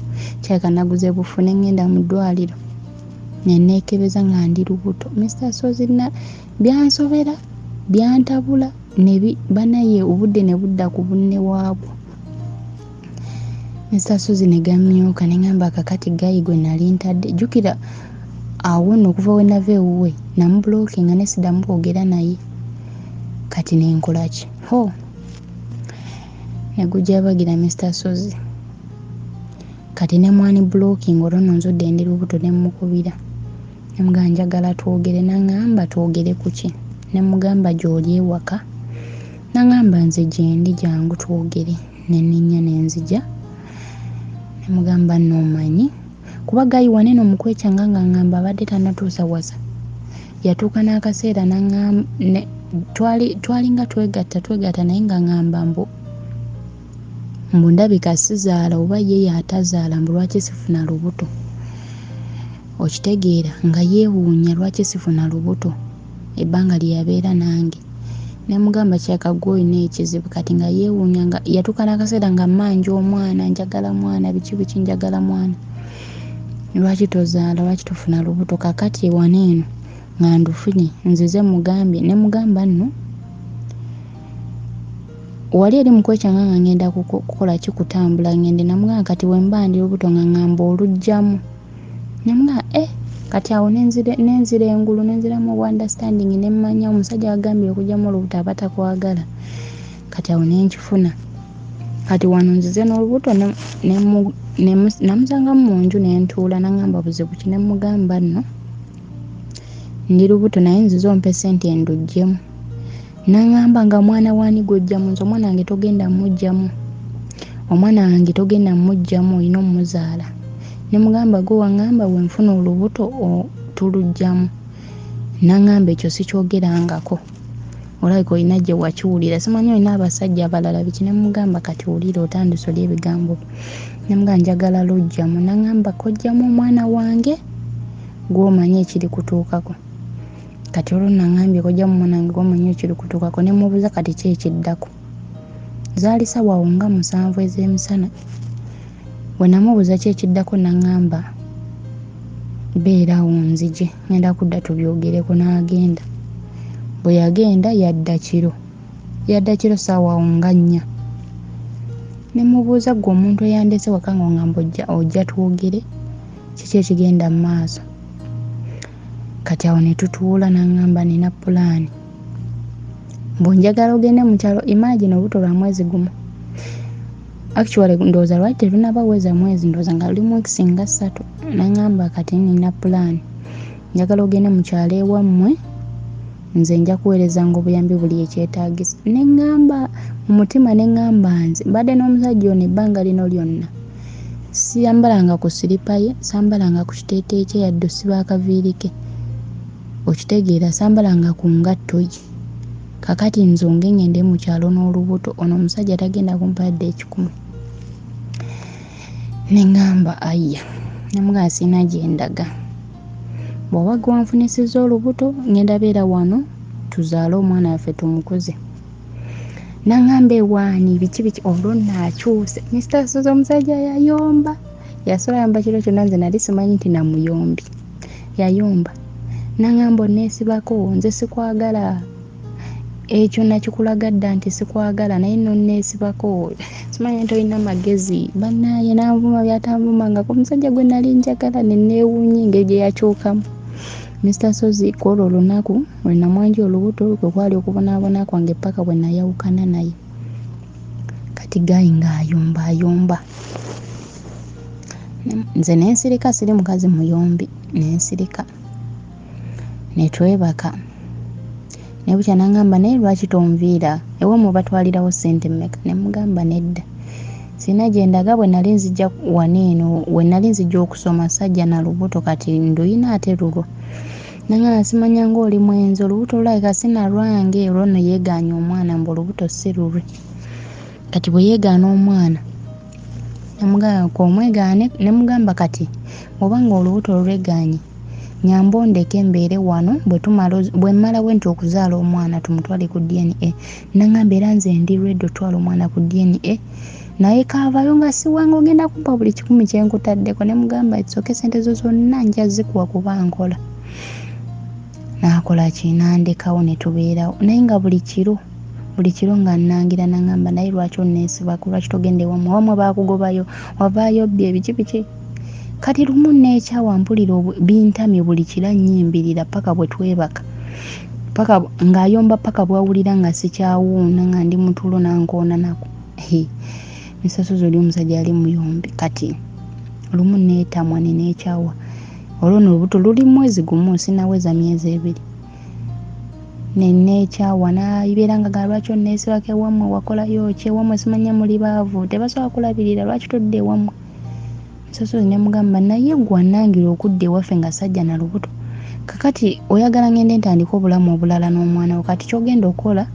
kyaleka naguze bufu neŋŋenda mu ddwaliro neneekebeza nga ndi lubuto. Mr. Sozi byansobera byantabula banaye obudde ne budda ku bunne waabwo. Mr. Sozi ne gammyuka neŋŋamba kakati Gayi gwe nali ntadde jjukira awo nno okuva we nava ewuwe namubulokinga nesiddamu kwogera naye. Kati nenkola ki ne gujjabagira Mr. Sozi. Kati ne mwani blocking olwo nno nzudde ndi lubuto ne mukubira nemugamba njagala twogere n'aŋŋamba twogere ku ki nemugamba gy'oli ewaka n'aŋŋamba nze gyendi jangu twogere nenninnya nenzija nemugamba noomanyi kuba Gayi waneno mukwecyanga nga ŋŋamba abadde tannatuusa wasa yatuuka n'akaseera twalinga twegatta naye nga ŋŋamba mbu ndabika sizaala oba ye yatazaala mbu lwaki sifuna lubuto. Okitegeera nga yeewuunya lwaki sifuna lubuto ebbanga lye yabeera nange. Nemugamba kyaka gwe olina ekizibu kati nga yeewuunya nga yatuuka n'akaseera nga mmanja omwana njagala mwana biki njagala mwana. Lwaki tozaala lwaki tofuna lubuto kakati waneeno nga ndufunye nzize mugambye nemugamba nno wali eri mukwecyanga nga ngenda kukola ki kutambula ngende namugamba kati wemba ndi lubuto nga ŋŋamba olugjamu nemugamba kati awo nenzira engulu nenziramu obwa understanding nemmanya omusajja agambye okugyamu olubuto aba takwagala. Kati awo nenkifuna kati wano nzize n'olubuto namusangamu mu nju nentuula n'aŋŋamba buzibu ki nemugamba nno ndi lubuto naye nzize ompe ssente enduggyemu. N'aŋŋamba nga mwana waani gw'ojjamu nze omwana wange togenda mmuggyamu olina ommuzaala. Nemugamba gwe waŋŋamba bwe nfuna olubuto tulugjamu. N'aŋŋamba ekyo sikyogerangako olabika olina gye wakiwulira simanyi olina abasajja abalala biki nemugamba kati wulira otandise oli ebigambo. Nemugamba njagala lugjamu n'aŋŋamba kojjamu omwana wange gw'omanyi ekiri kutuukako. kati olwo nangambye kojja mumonange gwomanyi ekirikutukako ne mubuuza kati ki ekiddako. Zaali ssaawa nga 7 ez'emisana. Bwe namubuuza ki ekiddako nangamba beerawo nzije ngenda kudda tubyogereko n'agenda. Bwe yagenda yadda kiro ssaawa nga 4. Ne mubuuza gwe omuntu eyandese waka ng'ongamba ojja twogere kiki ekigenda mu maaso. Kati awo ne tutuula n'angamba nina pulaani. Njagala ogende mu kyalo, imagine obuto lwa mwezi gumu. Actually ndowooza lwaki terunnabaweza mwezi, ndowooza nga lulimu weeks nga 3. N'angamba kati nina pulaani. Njagala ogende mu kyalo ewammwe, nze nja kuweerezanga obuyambi buli ekyetaagisa. Ne ŋŋamba mu mutima ne ŋŋamba nze mbadde n'omusajja ono ebbanga lino lyonna. Siyambalanga ku siripa ye, sambalanga ku kiteeteeyi kye yadde osiba akaviiri ke. Okitegeera, sambalanga ku ngatto ye. Kakati nzonge ngende mu kyalo n'olubuto, ono omusajja tagenda kumpadde ekikumi. Ne ŋŋamba ayya, ne mugamba sirina gye ndaga. Bw'oba gwe wanfunisizza olubuto ngenda beera wano tuzaale omwana waffe tumukuze. N'aŋŋamba ewaani biki olwo naakyuse. Mr. Suze omusajja yayomba. Yasobola yamba kiro kyonna, nze nali simanyi nti namuyombi. Yayomba. N'aŋŋamba onneesibako, nze sikwagala. Ekyo nakikulaga dda nti sikwagala naye nonneesibako. Simanyi nti olina magezi. Bannaaye n'anvuma byatanvumangako. Omusajja gwe nali njagala ne neewuunya engeri gye yakyukamu. Mr. Sozi kwolwo olunaku lwe namwanja olubuto kwe kwali okubonaabona kwange paka bwe nayawukana naye. Kati Gayi ng'ayomba. Nze nensirika, siri mukazi muyombi, nensirika. Ne twebaka. Ne bukya n'aŋŋamba naye lwaki tonviira? Ewammwe batwalirawo ssente mmeka? Ne mugamba nedda. Sirina gye ndaga bwe nali nzijja waneeno, we nali nzijja okusoma sajja na lubuto kati nduyina ate lulwo. N'aŋŋamba simanya ng'oli mwenzi, olubuto lulabika si na lwange. Olwo nno yeegaanya omwana mbu olubuto si lulwe. Kati bwe yeegaana omwana namugamba komwegaane, ne mugamba kati bw'obanga olubuto lulwegaanye nyamba ondeke mbeere wano bwe mmalawo nti okuzaala omwana tumutwale ku DNA. N'aŋŋamba era nze ndi ready otwala omwana ku DNA naye kaavayo nga si wange ogenda kumpa buli 10 kye nkutaddeko. Ne mugamba ekisooke ssente zo zonna nja zikuwa kuba nkola. N'akola ki? N'andekawo ne tubeerawo naye nga buli kiro nga nnangira. N'aŋŋamba naye lwaki onneesibako, lwaki togenda ewammwe baakugobayo, wavaayo bbye biki. Kati lumu neekyawa mpulira bintamye buli kira nnyimbirira paka bwe twebaka. Paka ng'ayomba paka bwawulira nga sikyawuuna nga ndi mutulo nankoona nako. Mr. Sozi oli omusajja ali muyombi. Kati lumu neetamwa ne neekyawa. Olwo olubuto luli mwezi gumu, sinaweza myezi 2. Ne neekyawa n'ayibeera nga lwaki onneesibako ewammwe wakolayo ki? Ewammwe simanya muli baavu, tebasobola kulabirira, lwaki todda ewammwe? Mr. Sozi ne mugamba naye gwe annangira okudda ewaffe nga sajja na lubuto. Kakati oyagala ngende ntandika obulamu obulala n'omwana wo. Kati kyogenda okukola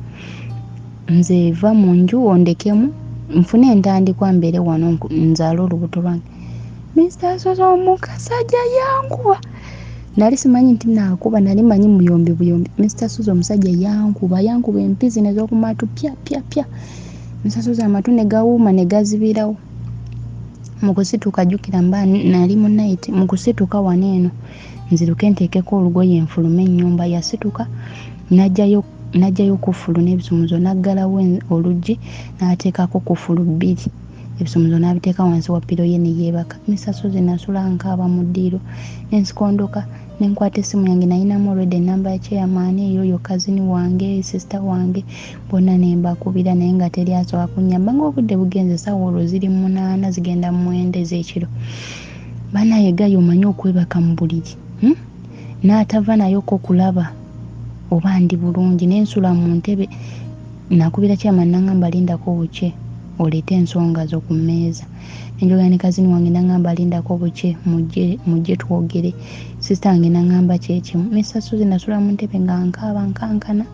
nze va mu nju ondekemu nfune entandikwa mbeere wano nzaale olubuto lwange. Mr. Sozi omusajja yankuba. Nali simanyi nti naakuba, nali manyi muyombi buyombi. Mr. Sozi omusajja yankuba empizi nez'okumatu pya. Mr. Sozi amatu ne gawuuma ne gazibirawo. Mu kusituka jjukira mba nali mu night, mu kusituka waneeno nziruke nteekeko olugoye nfulume ennyumba. Yasituka n'ajjayo kufulu n'ebisumuzo n'aggalawo oluggi n'ateekako kufulu 2. Ebisumuzo n'abiteeka wansi wa piro ye ne yeebaka. Mr. Sozi nasula nkaaba mu ddiiro nensikondoka ne nkwata essimu yange, nayinamu already ennamba ya chairman eyo kazini wange sister wange bonna ne mbakubira naye nga teri asobola kunnyamba ng'obudde bugenze ssaawa olwo ziri 8 zigenda 9 ez'ekiro. Banaye Gayi omanyi okwebaka mu buliri n'atava nayoko kulaba oba ndi bulungi. Nensula mu ntebe nakubira chairman n'aŋŋamba lindako obuke oleete ensonga zo ku mmeeza. Nenjogera ne kazini wange n'aŋŋamba lindako obuke mujje twogere. Sister wange n'aŋŋamba kyekimu. Mr. Sozi nasula mu ntebe nga nkankana.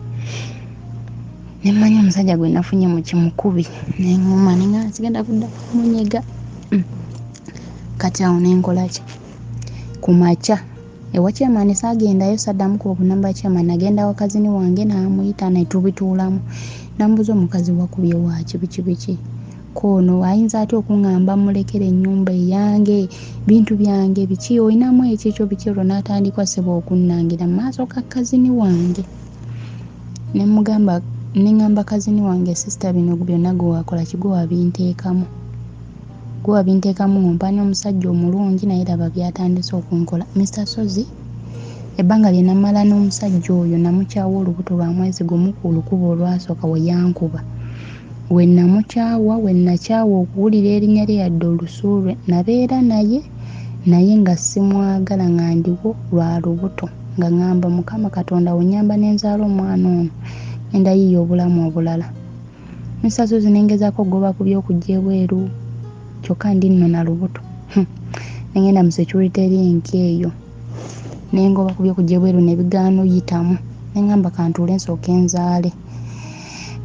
Ne mmanyi omusajja gwe nafunye mu kimukubi neŋŋuma ne nga sigenda kudda kumunyega. Kati awo ne nkola ki? Ku makya ewa chairman saagendayo saddamu ku obunamba chairman agenda wa kazini wange n'amuyita ne tubituulamu nambuza omukazi wakubye waki biki kono ayinza atya okuŋŋamba mulekere ennyumba eyange bintu byange biki olinamu ekikyo biki olwo n'atandikwa ssebo okunnangira mu maaso ga kazini wange ne ŋŋamba kazini wange sisita bino byonna gwe wakola ki gwe wabinteekamu ompanya omusajja omulungi naye laba byatandise okunkola Mr. Sozi ebbanga lye namala n'omusajja oyo namukyawa olubuto lwa mwezi gumu ku lukubo olwasooka we yankuba we nakyawa okuwulira erinnya lye yadde olusuulwe nabeera naye nga simwagala nga ndiwo lwa lubuto nga ŋŋamba Mukama Katonda wenyamba n'enzaala omwana ono enda yiiya obulamu obulala Mr. Sozi nengezaako ogoba ku by'okujja ebweru kyokka ndi nno na lubuto nengenda mu security link eyo nengoba ku by'okujja ebweru nebigaano yitamu neŋŋamba kantuule nsooke enzaale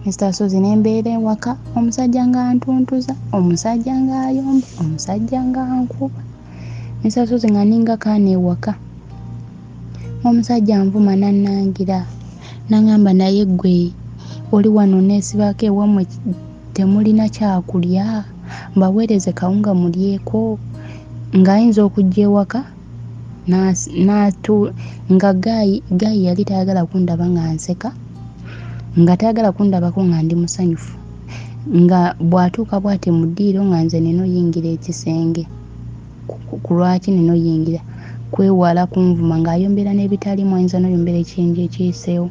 Mr. Sozi nembeera ewaka omusajja nga antuntuza omusajja nga ayomba omusajja nga ankuba Mr. Sozi nga ninga kaana ewaka omusajja nvuma nannangira naŋŋamba naye ggwe oli wano neesibako ewammwe temulina kyakulya mbaweereze kawunga mulyeko ng'ayinza okujja ewaka nga gaayi yali tayagala kundaba nga nseka nga tayagala kundabako nga ndi musanyufu nga bw'atuuka bw'ati mu ddiiro nga nze nino yingira ekisenge ku lwaki nino yingira kwewala kunvuma ng'ayombera n'ebitalimu ayinza n'oyombera ekiyinja ekiyiseewo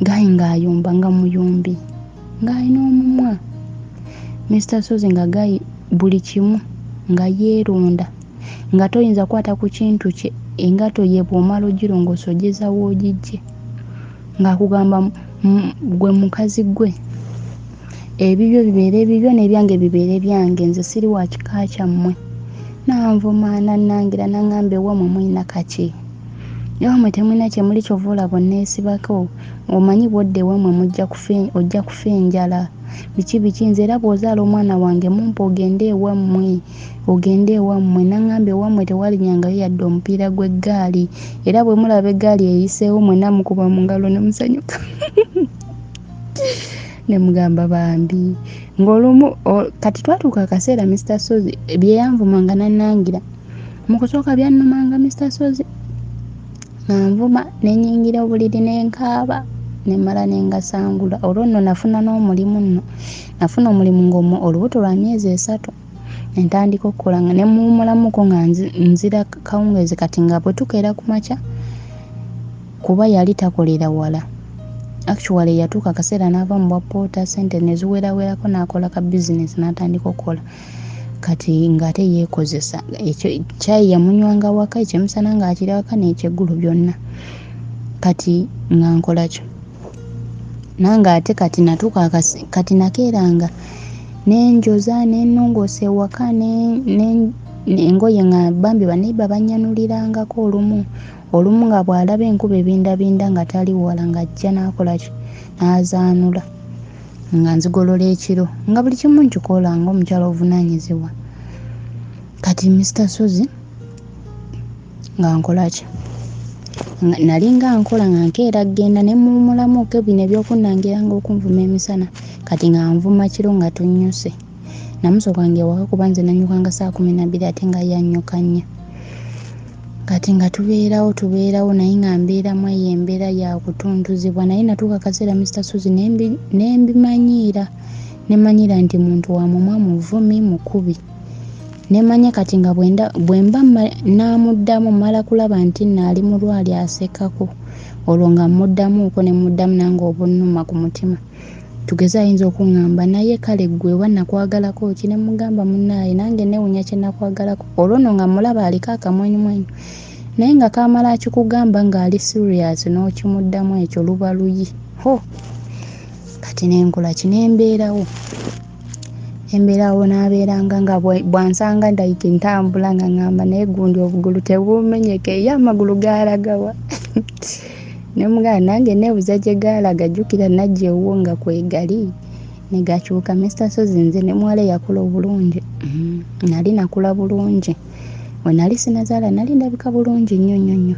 gaayi ng'ayomba nga muyombi ng'alina omumwa Mr. Sozi nga gaayi buli kimu nga yeeronda nga toyinza kwata ku kintu kye engato ye bw'omala ogirongoosa ogeza woogijje ng'akugamba gwe mukazi gwe ebibyo bibeere ebibyo n'ebyange bibeere byange nze siri wa kika kyammwe nanvuma nannangira naŋŋamba ewammwe mulina kaki ewammwe temulina kye muli kyova olaba onneesibako omanyi bwodda ewammwe ojja kufa enjala biki nze era bw'ozaala omwana wange mumpa ogende ewammwe naŋŋamba ewammwe tewalinyangayo yadde omupiira gw'eggaali era bwe mulaba eggaali eyiseewo mwenna mukuba mu ngalo ne musanyuka ne mugamba bambi ng'olumu kati twatuuka akaseera Mr. Sozi bye yanvumanga nannangira mu kusooka byannumanga Mr. Sozi nga nenyingira obuliri nenkaaba nemala nengasangula olwo nno nafuna n'omulimu nafuna omulimu ng'olubuto lwa myezi 3 entandika okukola nga nemuwumulamuko nga nzira kawungeezi kati nga bwe tukeera ku makya kuba yali takolera wala actually yatuuka akaseera n'ava mu bwapoota sente neziwerawerako n'akola ka bizinesi n'atandika okukola kati ng'ate yeekozesa ekyayi yamunywanga waka ekyemisana ng'akira waka n'ekyeggulu byonna kati nga nkola kyo nange ate kati natuuka kati nakeeranga nenjoza nenongoosa ewaka engoye nga bambi baneiba bannyanulirangako olumu nga bw'alaba enkuba ebindabinda nga tali wala ng'ajja n'akola ki n'azaanula nga nzigolola ekiro nga buli kimu nkikola nga omukyala ovunaanyizibwa kati Mr. Sozi nga nkola ki nali nga nkola nga nkeera kgenda ne muwumulamuko bino ebyokunnangira ng'okunvuma emisana kati nga nvuma kiro nga tunnyuse namusookanga ewaka kuba nze nannyukanga 12 ate nga yannyuka 4 kati nga tubeerawo naye nga mbeeramu eyo embeera ya kutuntuzibwa naye natuuka akaseera Mr. Sozi nembimanyiira nemanyira nti muntu wa mumwa muvumi mukubi nemanya kati nga bwemba namuddamu mala kulaba nti naali mulwali asekako olwo nga muddamuuko nemuddamu nange obunnuma ku mutima tugeze ayinza okuŋŋamba naye kale ggwe wannakwagalako ki ne mugamba munnaaye nange newunya kye nakwagalako olwo nno nga mulaba aliko akamwenyumwenyu naye nga kamala akikugamba ng'ali serious n'okimuddamu ekyo luba luyi kati nenkola ki nembeerawo n'abeeranga nga bwansanga ndayika ntambula nga ŋŋamba naye gundi obugulu tebumenyeke ye amagulu gaalagawa ne mugamba nange neebuza gye gaalaga jjukira najja ewuwo nga kwegali ne gakyuka Mr. Sozi nze ne mwala yakula obulungi nali nakula bulungi we nali sinazaala nali ndabika bulungi nnyo.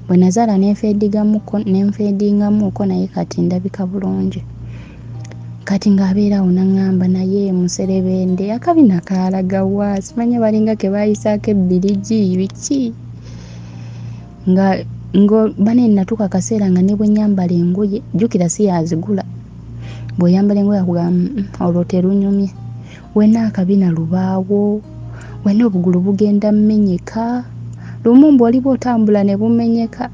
Bwe nazaala nenfeedingamuuko naye kati ndabika bulungi. Kati ng'abeerawo n'aŋŋamba naye muserebende akabina kaalaga wa simanya balinga ke baayisaako ebbirigi biki nga bane natuuka akaseera nga ne bwe nyambala engoye jjukira si yazigula bwe yambala engoye akugamba olwo terunyumye wenna akabina lubaawo wenna obugulu bugenda mmenyeka lumu bw'oliba otambula ne bumenyeka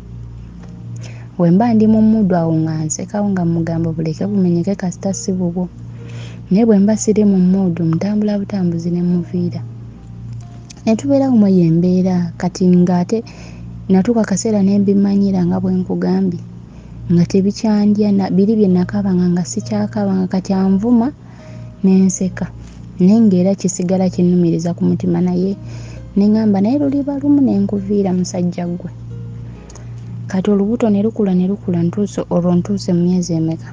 we mba ndi mu muddu awo nga nsekawo nga mugamba buleke bumenyeke kasita si bubwo naye bwe mba siri mu muddu ntambula butambuzi ne muviira ne tubeerawo mu yembeera kati ng'ate natuuka akaseera ne mbimanyira nga bwe nkugambye nga tebikyandya biri bye nakabanga nga sikyakabanga kati anvuma n'enseka naye ng'era kisigala kinnumiriza ku mutima naye ne ŋŋamba naye luliba lumu ne nkuviira musajja ggwe. Kati olubuto ne lukula olwo ntuuse mu myezi emeka?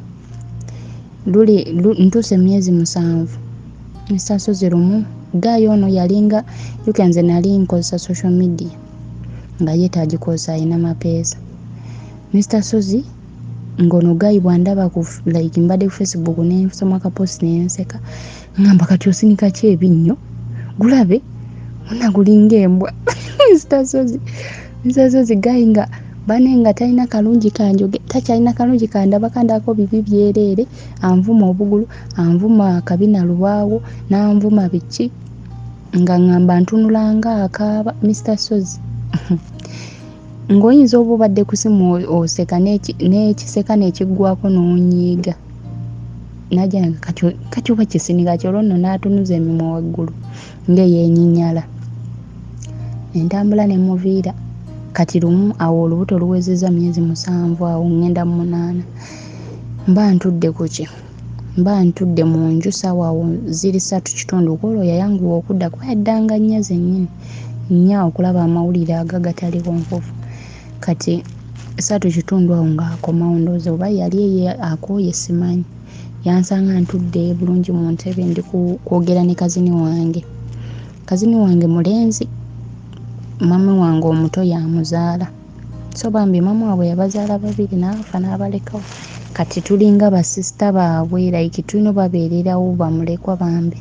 Ntuuse myezi 7. Mr. Sozi lumu Gayi ono yalinga yuka nze nali nkozesa social media nga ye tagikozesa alina mapeesa. Mr. Sozi ngono Gayi bwandaba like mbadde ku Facebook n'ensoma akaposti n'enseka ngamba kati osinika ki ebinnyo gulabe unagulinga embwa. Mr. Sozi Gayi nga bane nga talina kalungi kanjoge takyalina kalungi kandaba kandako bibi byereere anvuma obugulu anvuma akabina lubaawo n'anvuma biki nga ngamba ntunulanga akaaba. Mr. Sozi ng'oyinza oba obadde ku simu oseka n'ekiseka n'ekiggwako n'onyiiga najja kati oba kisinika kyolwo nno n'atunuza emimwa waggulu ng'eyeenyinyala entambula ne muviira. Kati lumu awo olubuto luwezezza myezi 7 awo ngenda mu 8 mba ntudde ku ki mba ntudde mu nju ssaawa awo ziri 3:30 olwo yayanguwa okudda kuba yaddanga nnya zennyini nnya okulaba amawulire agataliwo nfufu. Kati 3:30 awo ng'akomawo ndowooza oba yali eye akooye simanyi yansanga ntudde bulungi mu ntebe ndi kwogera ne kazini wange mulenzi mama wange omuto yamuzaala so bambi mama waabwe yabazaala 2 n'afa n'abalekawo. Kati tulinga basisita baabwe like tulina babeererawo bamulekwa bambi.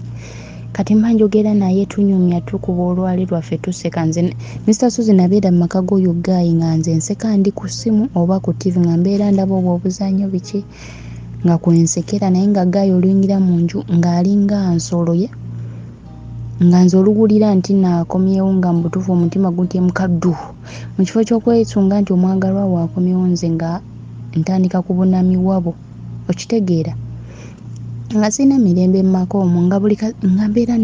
Kati mba njogera naye tunyumya tukuba olwali lwaffe tuseka nze Mr. Sozi nabeera mu maka g'oyo Gayi nga nze nseka ndi ku ssimu oba ku TV nga mbeera ndaba obwo obuzannyo biki nga kwensekera naye nga Gayi oluyingira mu nju ng'alinga nsoloye nga nze olugulira nti naakomyewo nga mbutuufu omutima gutyemu kaddu mu kifo ky'okwesunga nti omwagalwa waakomyewo nze nga ntandika kubunami wabo okitegeera nga sirina mirembe mu maka omwo nga mbeera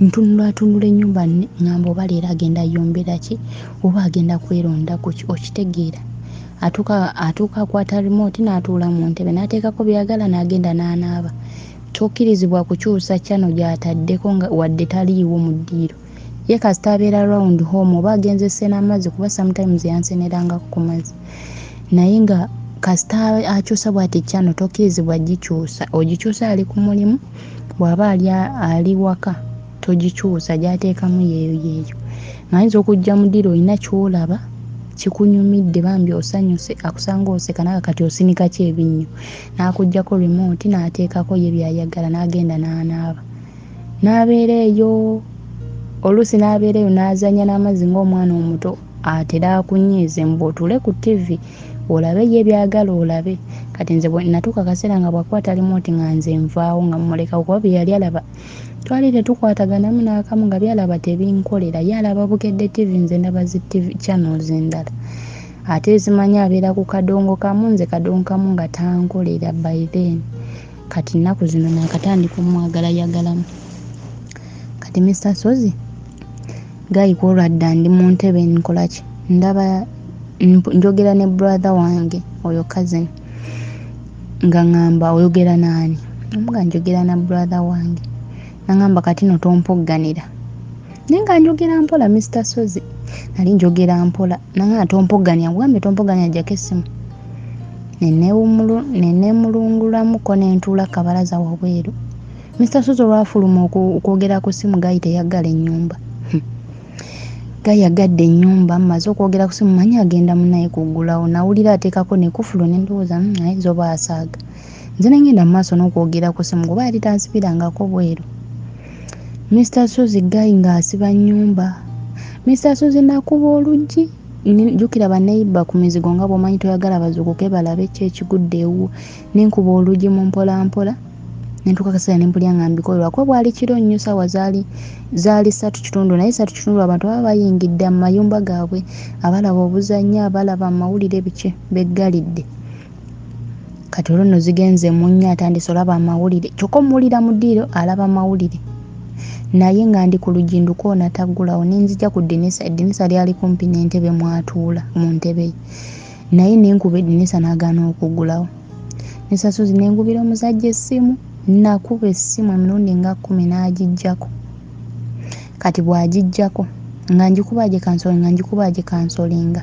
ntunula ennyumba ngamba oba leero agenda yombera ki oba agenda kweronda ku ki okitegeera. Atuuka akwata remote n'atuula mu ntebe n'ateekako byagala n'agenda n'anaaba. Tokkirizibwa kukyusa kyano gy'ataddeko nga wadde taliiwo mu ddiiro. Ye kasita abeera round home oba agenzese n'amazzi kuba sometimes yanseneranga ku mazzi. Naye nga kasita akyusa bw'ati kyano tokkirizibwa gikyusa. Ogikyusa ali ku mulimu bw'aba ali waka togikyusa gy'ateekamu yeeyo. Ng'ayinza okujja mu ddiiro olina ky'olaba kikunyumidde bambi osanyuse akusanga oseka naye kati osinika ki ebinnyo n'akuggyako remote n'ateekako ye byayagala n'agenda n'anaaba n'abeera eyo oluusi n'abeera eyo n'azanya n'amazzi ng'omwana omuto atera akunyiize mb'otuule ku TV olabe ye byagala olabe. Kati nze natuuka akaseera nga bwakwata remote nga nze nvaawo nga mmulekawo kuba bye yali alaba twali tetukwataganamu n'akamu nga byalaba tebinkolera ye alaba bukedde TV nze ndaba zi TV channels endala ate zimanya abeera ku kadongo kamu nze kadongo kamu nga tankolera by then. Kati nnaku zino nakatandika omwagala yagalamu. Kati Mr. Sozi Gayi kwolwadda ndi mu ntebe nkola ki ndaba njogera ne brother wange oyo cousin nga ngamba oyogera naani nga njogera na brother wange nangamba kati no tompogganira naye nga njogera mpola Mr. Sozi nali njogera mpola nanga tompogganya ngwambe tompogganya jjako essimu neneemulungulamuko n'entuula kabalaza wabweru. Mr. Sozi olwafuluma okwogera ku ssimu Gayi teyaggala ennyumba gayagadde ennyumba mmaze okwogera ku simu manyi agenda munaye kuggulawo nawulira ateekako ne kufulu ne ndowooza naye zoba asaaga nze ne ngenda mu maaso n'okwogera ku simu kuba yali tansibirangako bweru. Mr. Suzi Guy ng'asiba nnyumba. Mr. Suzi nakuba oluggi jjukira banneyibba ku mizigo nga bw'omanyi toyagala bazuukuke balabe ki ekigudde ewo nenkuba oluggi mu mpolampola nentukakasira nempulya nga mbikolerwako bwali kiro nnyo ssaawa zaali 3:30 naye 3:30 abantu baba bayingidde mu mayumba gaabwe abalaba obuzannya abalaba amawulire biki beggalidde kati olwo nno zigenze mu nnyo atandise olaba amawulire kyokka omuwulira mu ddiiro alaba amawulire naye nga ndi ku luggi ndukoona taggulawo nenzija ku ddinisa lyali kumpi n'entebe mwatuula mu ntebe ye naye nenkuba eddinisa n'agaana okuggulawo. Mr. Suzi nengubira omusajja essimu nakuba essimu emirundi nga 10 n'agijjako kati bw'agijjako nga njikuba kansolinga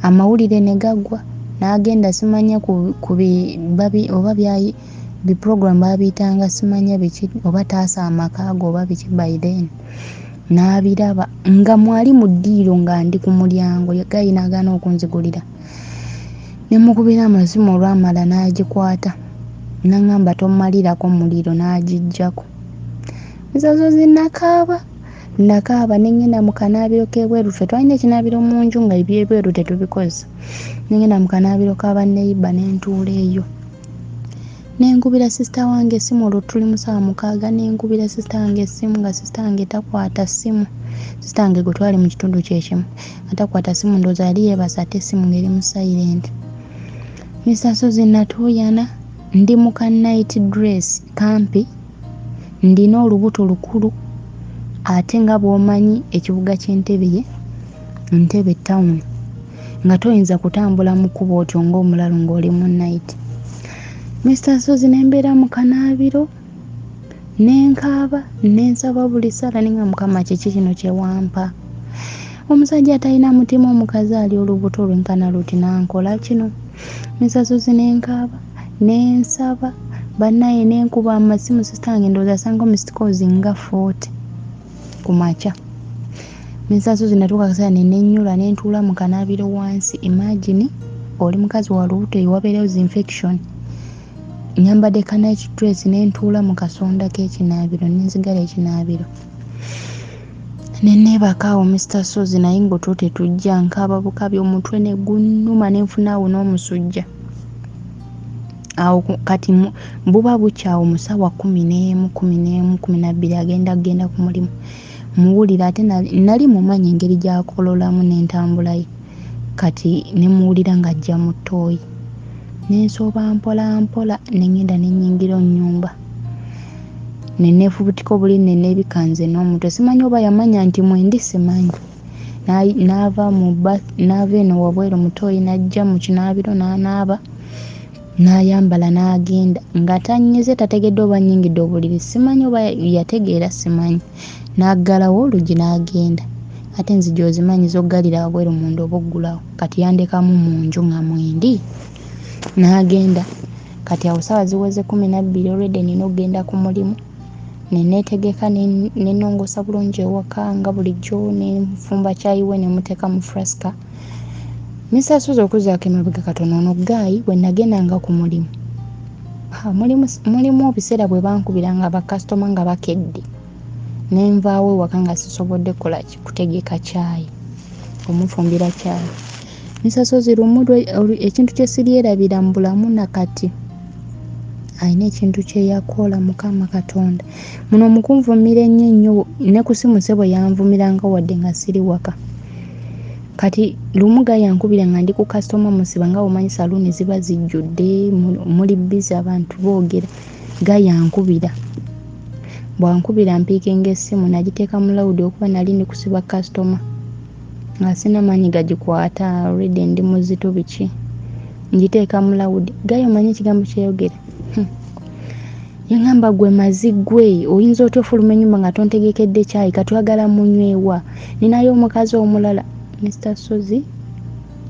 amawulire ne gaggwa n'agenda simanya ku oba byayi biprogram babiyitanga simanya biki oba taasa amakaago oba biki by then n'abiraba nga mwali mu ddiiro nga ndi ku mulyango Guy n'agaana okunzigulira nemukubira amasimu olwamala n'agikwata n'angamba tommalirako muliro n'agijjako. Mr. Suzi nakaaba nengenda mu kanaabiro k'ebweru ffe twalina ekinaabiro mu nju nga ebyebweru tetubikoze nengenda mu kanaabiro k'abanneyibba nentuula eyo nengubira sisita wange essimu olwo tuli mu ssaawa 6 nengubira sisita wange essimu nga sisita wange takwata ssimu sisita wange gwe twali mu kitundu kyekimu atakwata ssimu ndowooza yali yeebasa ate essimu ng'eri mu silent. Mr. Suzi natuuyana ndi mu ka night dress kampi ndina olubuto lukulu ate nga bw'omanyi ekibuga ky'entebe ye Entebbe town nga toyinza kutambula mu kkubo otyo ng'omulalo ng'oli mu night. Mr. Suzi nembeera mu kanaabiro nenkaaba nensaba buli ssala ninga Mukama kiki kino kye wampa. Omusajja talina mutima omukazi ali olubuto lwenkana luti nankola kino. Mr. Suzi nenkaaba nensaba bannaye nenkuba amasimu sistange ndowooza asanga missed calls nga 40 ku makya. Mr. Suzi natuuka akasera nennyula nentuula mu kanaabiro wansi. Imagine oli mukazi wa lubuto ewabeerewo zinfection nyambadde ka night dress nentuula mu kasonda k'ekinaabiro nenzigala ekinaabiro nenneebakaawo Mr. Suzi naye ng'otwo tetujja nkaaba bukabi omutwe ne gunnuma nenfunaawo n'omusujja. Awo kati buba bukyawo mu ssaawa 11, 12 agenda ku mulimu muwulira ate nali mumanyi engeri gy'akololamu n'entambula ye kati nemuwulira ng'ajja mu ttooyi nensooba mpola nengenda nennyingira nnyumba nenneefubutika obuli nenneebikanze n'omutwe simanyi oba yamanya nti mwendi simanyi n'ava eno wabweru mu ttooyi n'ajja mu kinaabiro n'anaaba n'ayambala n'agenda nga tannyize tategedde oba nnyingidde obuliri simanyi oba yategeera simanyi n'aggalawo oluggi n'agenda ate nzija ozimanyi zoggalira wabweru munda oba oggulawo kati yandekamu mu nju nga mwendi n'agenda kati awo ssaawa ziweze 12 already nina okgenda ku mulimu nenneetegeka nennongosa bulungi ewaka nga bulijjo nenfumba kyayiwe nemuteeka mu flaska. Mr. Suzi okuzaako emabega katono ono Guy bwe nagendanga ku mulimu mulimu ebiseera bwe bankubiranga bakasitoma nga bakedde nenvaawo ewaka nga sisobodde kutegeka kyayi omufumbira kyayi. Mr. Suzi lumudwe ekintu kye siryerabira mu bulamu nakati alina ekintu kye yakola Mukama Katonda muno mukunvumira ennyo ne ku simu sebo yanvumiranga wadde nga siri waka kati lumu Guy yankubira nga ndi ku kasitoma musiba nga omanyi saluuni ziba zijjudde muli bizi abantu boogera. Guy yankubira bwankubira mpiikinga essimu nagiteeka mu lawudi okuba nali ndi kusiba kasitoma nga sina maanyi gagikwata already ndi muzito biki ngiteeka mu lawudi. Guy omanyi ekigambo kyeyogera yangamba gwe mazigwe oyinza otya ofuluma ennyumba nga tontegekedde kyayi katwagala munywewa ninayo omukazi omulala. Mr. Suzi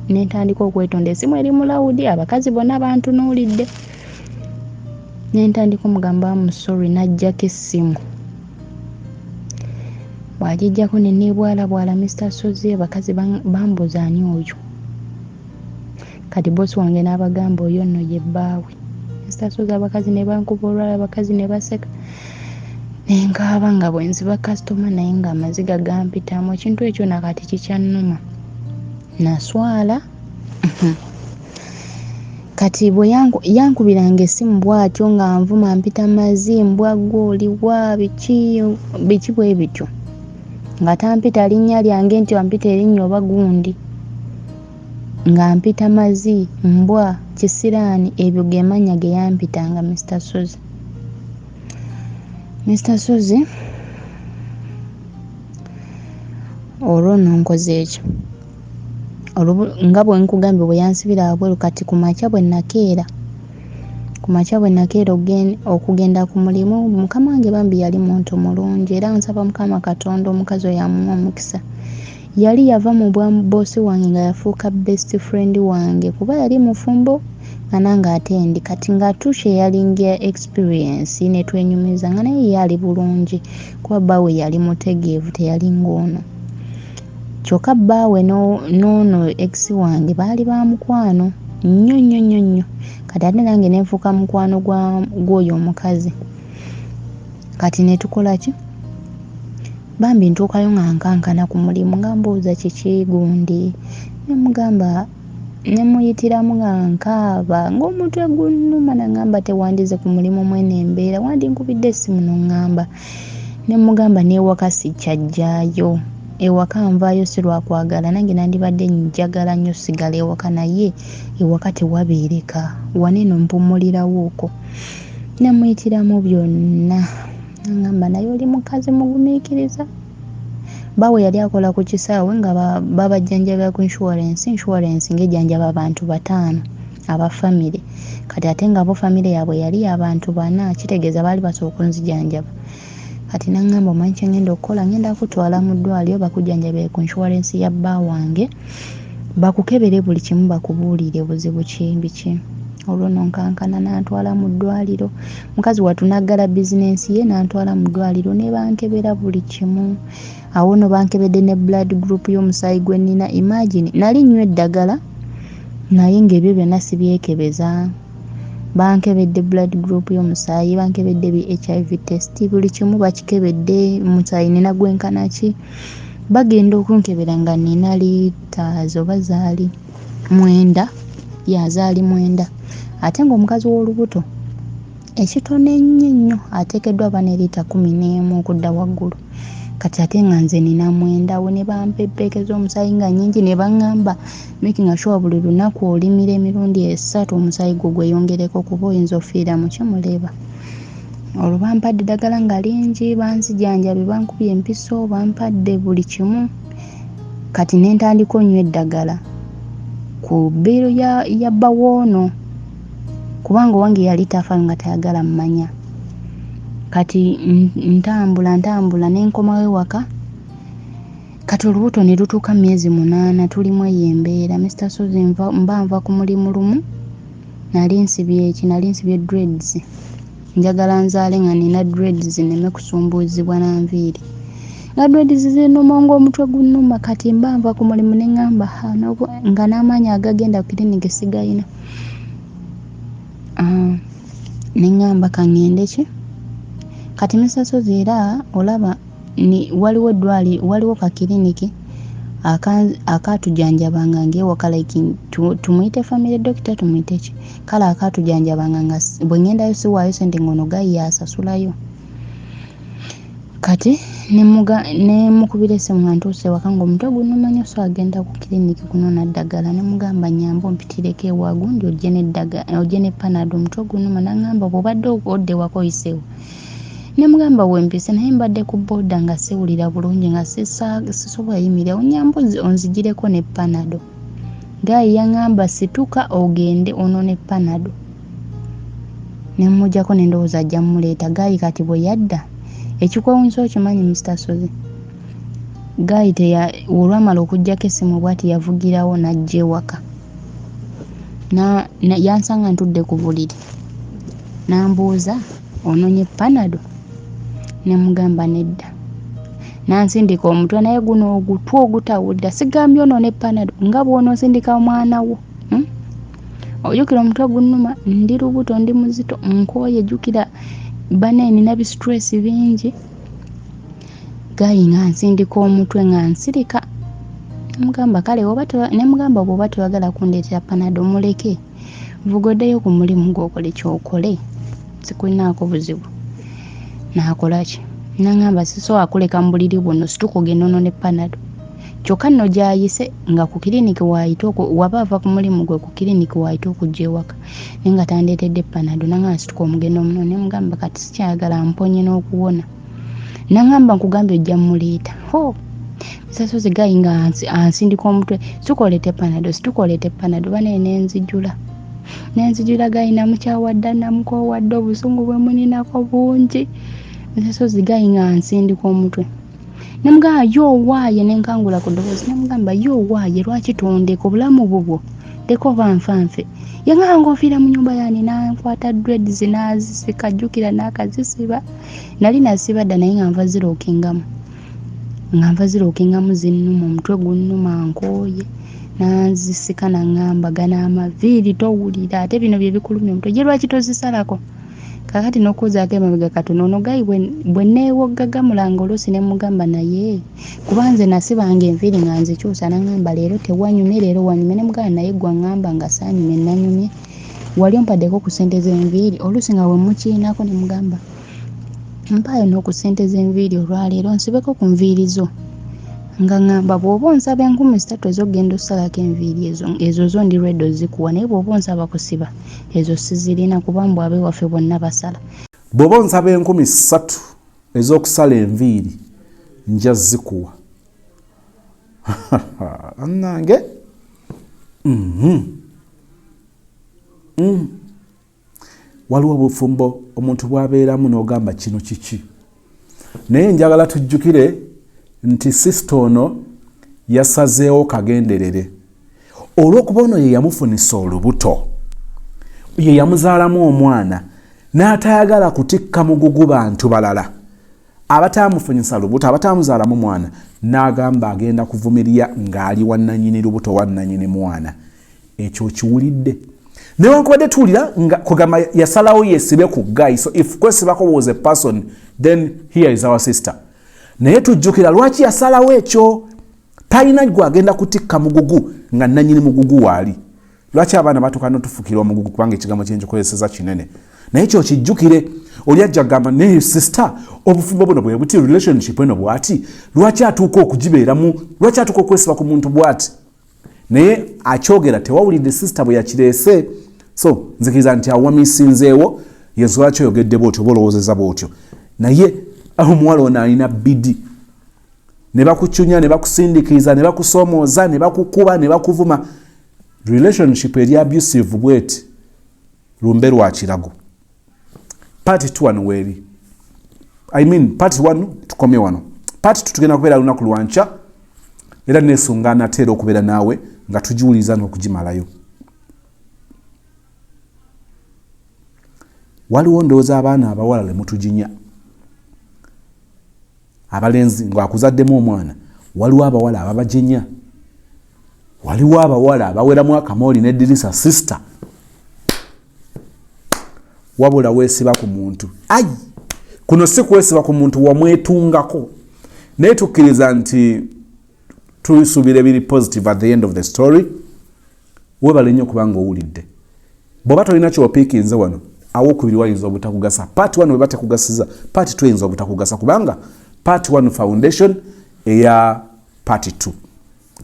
nentandika okwetonda essimu eri mu lawudi abakazi bonna bantunuulidde nentandika omugamba sorry najjako essimu bw'agijjako ne neebwalabwala Mr. Sozi abakazi bambuza ani oyo. Kati bosi wange n'abagamba oyo nno ye bbaawe. Mr. Sozi abakazi ne bankuba olwala, abakazi ne baseka. Ne nkaaba nga bwe nziba kasitoma naye ng'amaziga gampitamu. Ekintu ekyo nakati kikyannuma. Naswala. Kati bwe yankubiranga essimu bw'atyo nga nvuma mpita mazimbwa gw'oliwa biki bwe bityo. Nga tampita linnya lyange nti wampita erinnya oba gundi. Nga mpita mazi, mbwa, kisiraani, ebyo ge mannya ge yampitanga Mr. Sozi. Mr. Sozi olwo nno nkoze ekyo. Nga bwe nkugambye bwe yansibira wabweru kati ku makya bwe nakeera okugenda ku mulimu, mukama wange bambi yali muntu mulungi era nsaba Mukama Katonda omukazi oyo amuwa omukisa. Yali yava mu bwamu boosi wange nga yafuuka best friend wange kuba yali mufumbo nga nange ate ndi kati ng'atuushe yalinga experience ne twenyumiza nga naye yali bulungi kuba bbaawe yali mutegeevu teyali ng'ono. Kyokka bbaawe n'ono ex wange baali ba mukwano nnyo. Kati ate nange ne nfuuka mukwano gw'oyo omukazi. Kati ne tukola ki? Bambi ntuukayo nga nkankana ku mulimu nga mbuuza kiki gundi. Ne mugamba ne muyitiramu nga nkaaba ng'omutwe gunnuma nangamba tewandize ku mulimu mwene embeera wandinkubidde essimu n'oŋŋamba. Ne mugamba n'ewaka sikyajjaayo. Ewaka nvaayo si lwakwagala nange nandibadde njagala nnyo sigala ewaka naye ewaka tewabeereka waneno mpumulirawo okwo. Ne muyitiramu byonna ngamba naye oli mukazi mugumiikiriza. Bbaawe yali akola ku kisaawe nga babajjanjabira ku insurance ng'ejjanjaba abantu 5 aba famire. Kati ate nga bo famire yaabwe yali abantu 4 kitegeeza baali basooka okunzijanjaba. Kati nangamba omanyi kye ngenda okukola, ngenda kutwala mu ddwaliro bakujjanjabire ku insurance ya bba wange bakukebere buli kimu bakubuulire buzibu biki. Olwo nonkankana n'antwala mu ddwaliro. Mukazi wattu n'aggala bizinensi ye n'antwala mu ddwaliro ne bankebera buli kimu. Awo no bankebedde ne blood group y'omusaayi gwe nnina. Imagine nali nnywa eddagala naye ng'ebyo byonna sibyekebeza. Bankebedde blood group y'omusaayi, bankebedde HIV test, buli kimu bakikebedde. Omusaayi nina gwenkana ki? Bagenda okunkebera nga nina liiters oba zaali 9. Zaali 9. Ate ng'omukazi w'olubuto ekitono ennyo ateekeddwa aba ne liita 11 okudda waggulu. Kati ate nga nze nina 9. We ne bampeppeekeza omusaayi nga nnyingi ne baŋŋamba making sure buli lunaku olimira emirundi 3 omusaayi gwo gweyongereko kuba oyinza ofiira mu kimuleba. Olwo bampadde eddagala nga lingi, banzijanjabe, bankubye empiso, bampadde buli kimu. Kati ne ntandika onywa eddagala ku bbiiro ya bbawoono kubanga owange yali tafa nga tayagala mmanya. Kati ntambula ne nkomawo ewaka. Kati olubuto ne lutuuka myezi 8 tulimu eyo embeera. Mr. Sozi mba nva ku mulimu lumu nali nsibye dreads. Njagala nzaale nga nina dreads neme kusumbuuzibwa na nviiri. Nga dreads zinnuma ng'omutwe gunnuma. Kati mba nva ku mulimu ne ŋŋamba nga n'amaanyi agagenda ku kiriniki sigayina. Ne ŋŋamba kaŋŋende ki? Kati Mr. Sozi era olaba waliwo ka kiriniki akatujanjabanga ng'ewaka like tumuyite family doctor tumuyite ki? Kale akatujanjabanga nga bwe ŋŋendayo siwaayo ssente ngono gayi asasulayo. Kati ne mukubira essimu nga ntuuse ewaka ng'omutwe gunnuma nnyo so agenda ku kiriniki kunoona ddagala. Ne mugamba nyamba ompitireko ewa gundi ojje ne panado omutwe gunnuma. N'aŋŋamba bw'obadde odda ewaka oyiseewo. Ne mugamba wempise naye mbadde ku booda nga siwulira bulungi nga sisobola yimirira onyamba onzigireko ne panado. Gayi yaŋŋamba situka ogende onone panado. Ne mmuggyako ne ndowooza ajja mmuleeta. Gayi kati bwe yadda ekikwewunsa okimanyi Mr. Sozi. Gayi olwamala okuggyako essimu bw'ati yavugirawo n'ajja ewaka. Yansanga ntudde ku buliri. N'ambuuza ononye panado? Ne mugamba nedda. nansindika omutwe naye guno ogutwa ogutawulira sigambye ono ne panado nga bw'onoosindika omwana wo ojjukira omutwe gunnuma ndi lubuto ndi muzito nkooye jjukira bane nina bistress bingi gayi nga nsindika omutwe nga nsirika mugamba kale ne mugamba bw'oba tewagala kundeetera panado muleke vugoddeyo ku mulimu gw'okole kyokole sikulinaako buzibu naakolaki nangamba sisobola kuleka mu buliri buno situkugenda ono ne panado kyokka nno gyayise nga ku kiriniki waayita waba ava ku mulimu gwe ku kiriniki waayita okujja ewaka naye nga tandeetedde panado nangamba situka omugendo omuno ne mugamba kati sikyagala mponye n'okuwona nangamba nkugambye ojja muleeta Misasozi gayi nga ansindika omutwe situkoleete panado bane nenzijula gayi namukyawadda namukoowadde obusungu bwe muninako bungi Misasozi gayi nga ansindika omutwe nemugamba yowaaye nenkangula ku ddoboozi nemugamba yowaaye lwaki tondeka obulamu bubwo leka oba nfanfe yangamba ng'ofiira mu nnyumba yani nankwata dreads nazisika jjukira n'akazisiba nali nasiba dda naye nga nva zirookingamu zinnuma omutwe gunnuma nkooye nanzisika nangamba gana amaviiri towulira ate bino bye bikulumya omutwe gye lwaki tozisalako kakati n'okuuzaako emabega katono ono gayi bwe neewoggagamulanga oluusi ne mugamba naye kuba nze nasibanga enviiri nga nzikyusa nangamba leero tewanyumye leero wanyumye ne mugamba naye gwa ngamba nga saanyumye nanyumye wali ompaddeko ku ssente z'enviiri oluusi nga bwe mukiinako ne mugamba mpaayo n'okusente z'enviiri olwaleero nsibeko ku nviiri zo nga ngamba bw'oba onsaba 3,000 ez'ogenda osalako enviiri ezo zo ndi redo zikuwa naye bw'oba onsaba kusiba ezo sizirina kuba mbw ab'ewaffe bonna basala bw'oba onsaba 3,000 ez'okusala enviiri nja zikuwa annange waliwo obufumbo omuntu bw'abeeramu n'ogamba kino kiki naye njagala tujjukire nti sisita ono yasazeewo kagenderere olw'okuba ono ye yamufunisa olubuto ye yamuzaalamu omwana n'atayagala kutikka mugugu bantu balala abataamufunyisa lubuto abataamuzaalamu mwana n'agamba agenda kuvumirira ng'ali wannanyini lubuto wannanyini mwana ekyo kiwulidde newankubadde tuwulira nga kugamba yasalawo yesibe ku guy so if kwesibako was a person then here is our sister naye tujjukira lwaki yasalawo ekyo talina gwagenda kutikka mugugu nga nanyini mugugu waali lwaki abaana batuuka n'otufukira omugugu kubanga ekigambo kyenkikozeseza kinene naye ekyo kijjukire oli ajja kugamba naye sister obufumbo buno bwe buti relationship eno bwati lwaki atuuka okugibeeramu lwaki atuuka okwesiba ku muntu bwati naye akyogera tewawulidde sister bwe yakireese so nzikiriza nti awamisinzeewo yensonga kyoyogedde bwotyo bolowozeza bwotyo naye omuwala ono alina bidi ne bakucunya ne bakusindikiriza ne bakusoomooza ne bakukuba ne bakuvuma relationship eri abusive bweti lumbe lwa kirago part 2 wano weeri part 1 tukomye wano part 2 tugenda kubeera lunaku lwanca era nesunga nateera okubeera naawe nga tugiwuliza n'okugimalayo waliwo ndowooza abaana abawala le mutuginya abalenzi ng'akuzaddemu omwana waliwo abawala ababajinya waliwo abawala abaweramu akamooli n'eddirisa sister wabula weesiba ku muntu ayi kuno si kwesiba ku muntu wamwetungako naye tukkiriza nti tusuubira ebiri positive at the end of the story webale nnyo kubanga owulidde bw'oba tolina kyopiikinze wano awokubiri wayinza obutakugasa part 1 weba tekugasiza part 2 yinza obutakugasa kubanga part 1 foundation eya part 2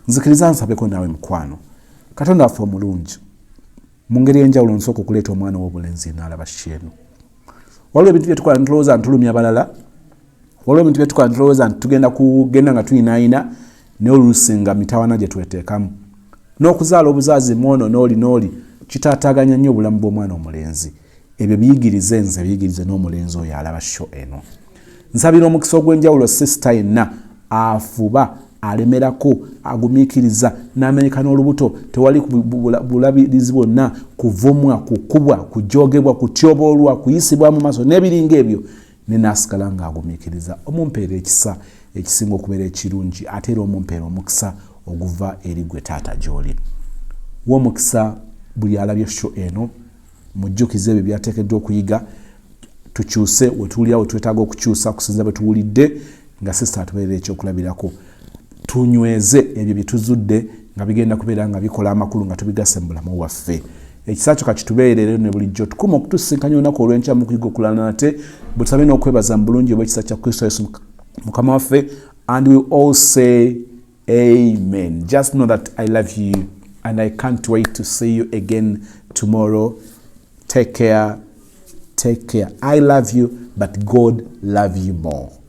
nzikiriza nsabeko naawe mukwano Katonda waffe omulungi mu ngeri enjawulo nsooka okuleeta omwana w'obulenzi n'alaba kyenu waliwo ebintu byetukola ntulowooza ntulumya balala waliwo ebintu byetukola ntulowooza ntitugenda kugenda nga tuyinaayina naye oluusi nga mitawana gye tweteekamu n'okuzaala obuzaazi mwono n'oli kitaataaganya nnyo obulamu bw'omwana omulenzi ebyo biyigirize nze biyigirize n'omulenzi oyo alaba sho eno nsabira omukisa ogw'enjawulo sisita yenna afuba alemerako agumiikiriza n'amenyeka n'olubuto tewali bulabirizi bwonna kuvumwa kukubwa kujogebwa kutyoboolwa kuyisibwa mu maaso n'ebiringa ebyo ne naasigala ng'agumiikiriza omumpeera ekisa ekisinga okubeera ekirungi ate era omumpeera omukisa oguva eri gwe taata gy'oli. W'omukisa buli alabye show eno, mujjukize ebyo byateekeddwa okuyiga, tukyuse we tuwulira we twetaaga okukyusa okusinza bwe tuwulidde nga sisita atubeerera ekyokulabirako. Tunyweze ebyo bye tuzudde nga bigenda kubeera nga bikola amakulu nga tubigase mu bulamu waffe. Ekisa kyo kati tubeerere ne bulijjo tukuma okutusinkanya olunaku olw'enkya mu kuyiga okulala nate bwe tusabe n'okwebaza mu bulungi obw'ekisa kya Kristo Yesu Mukama waffe, and we all say amen. Just know that I love you and I can't wait to see you again tomorrow. Take care. Take care. I love you, but God love you more.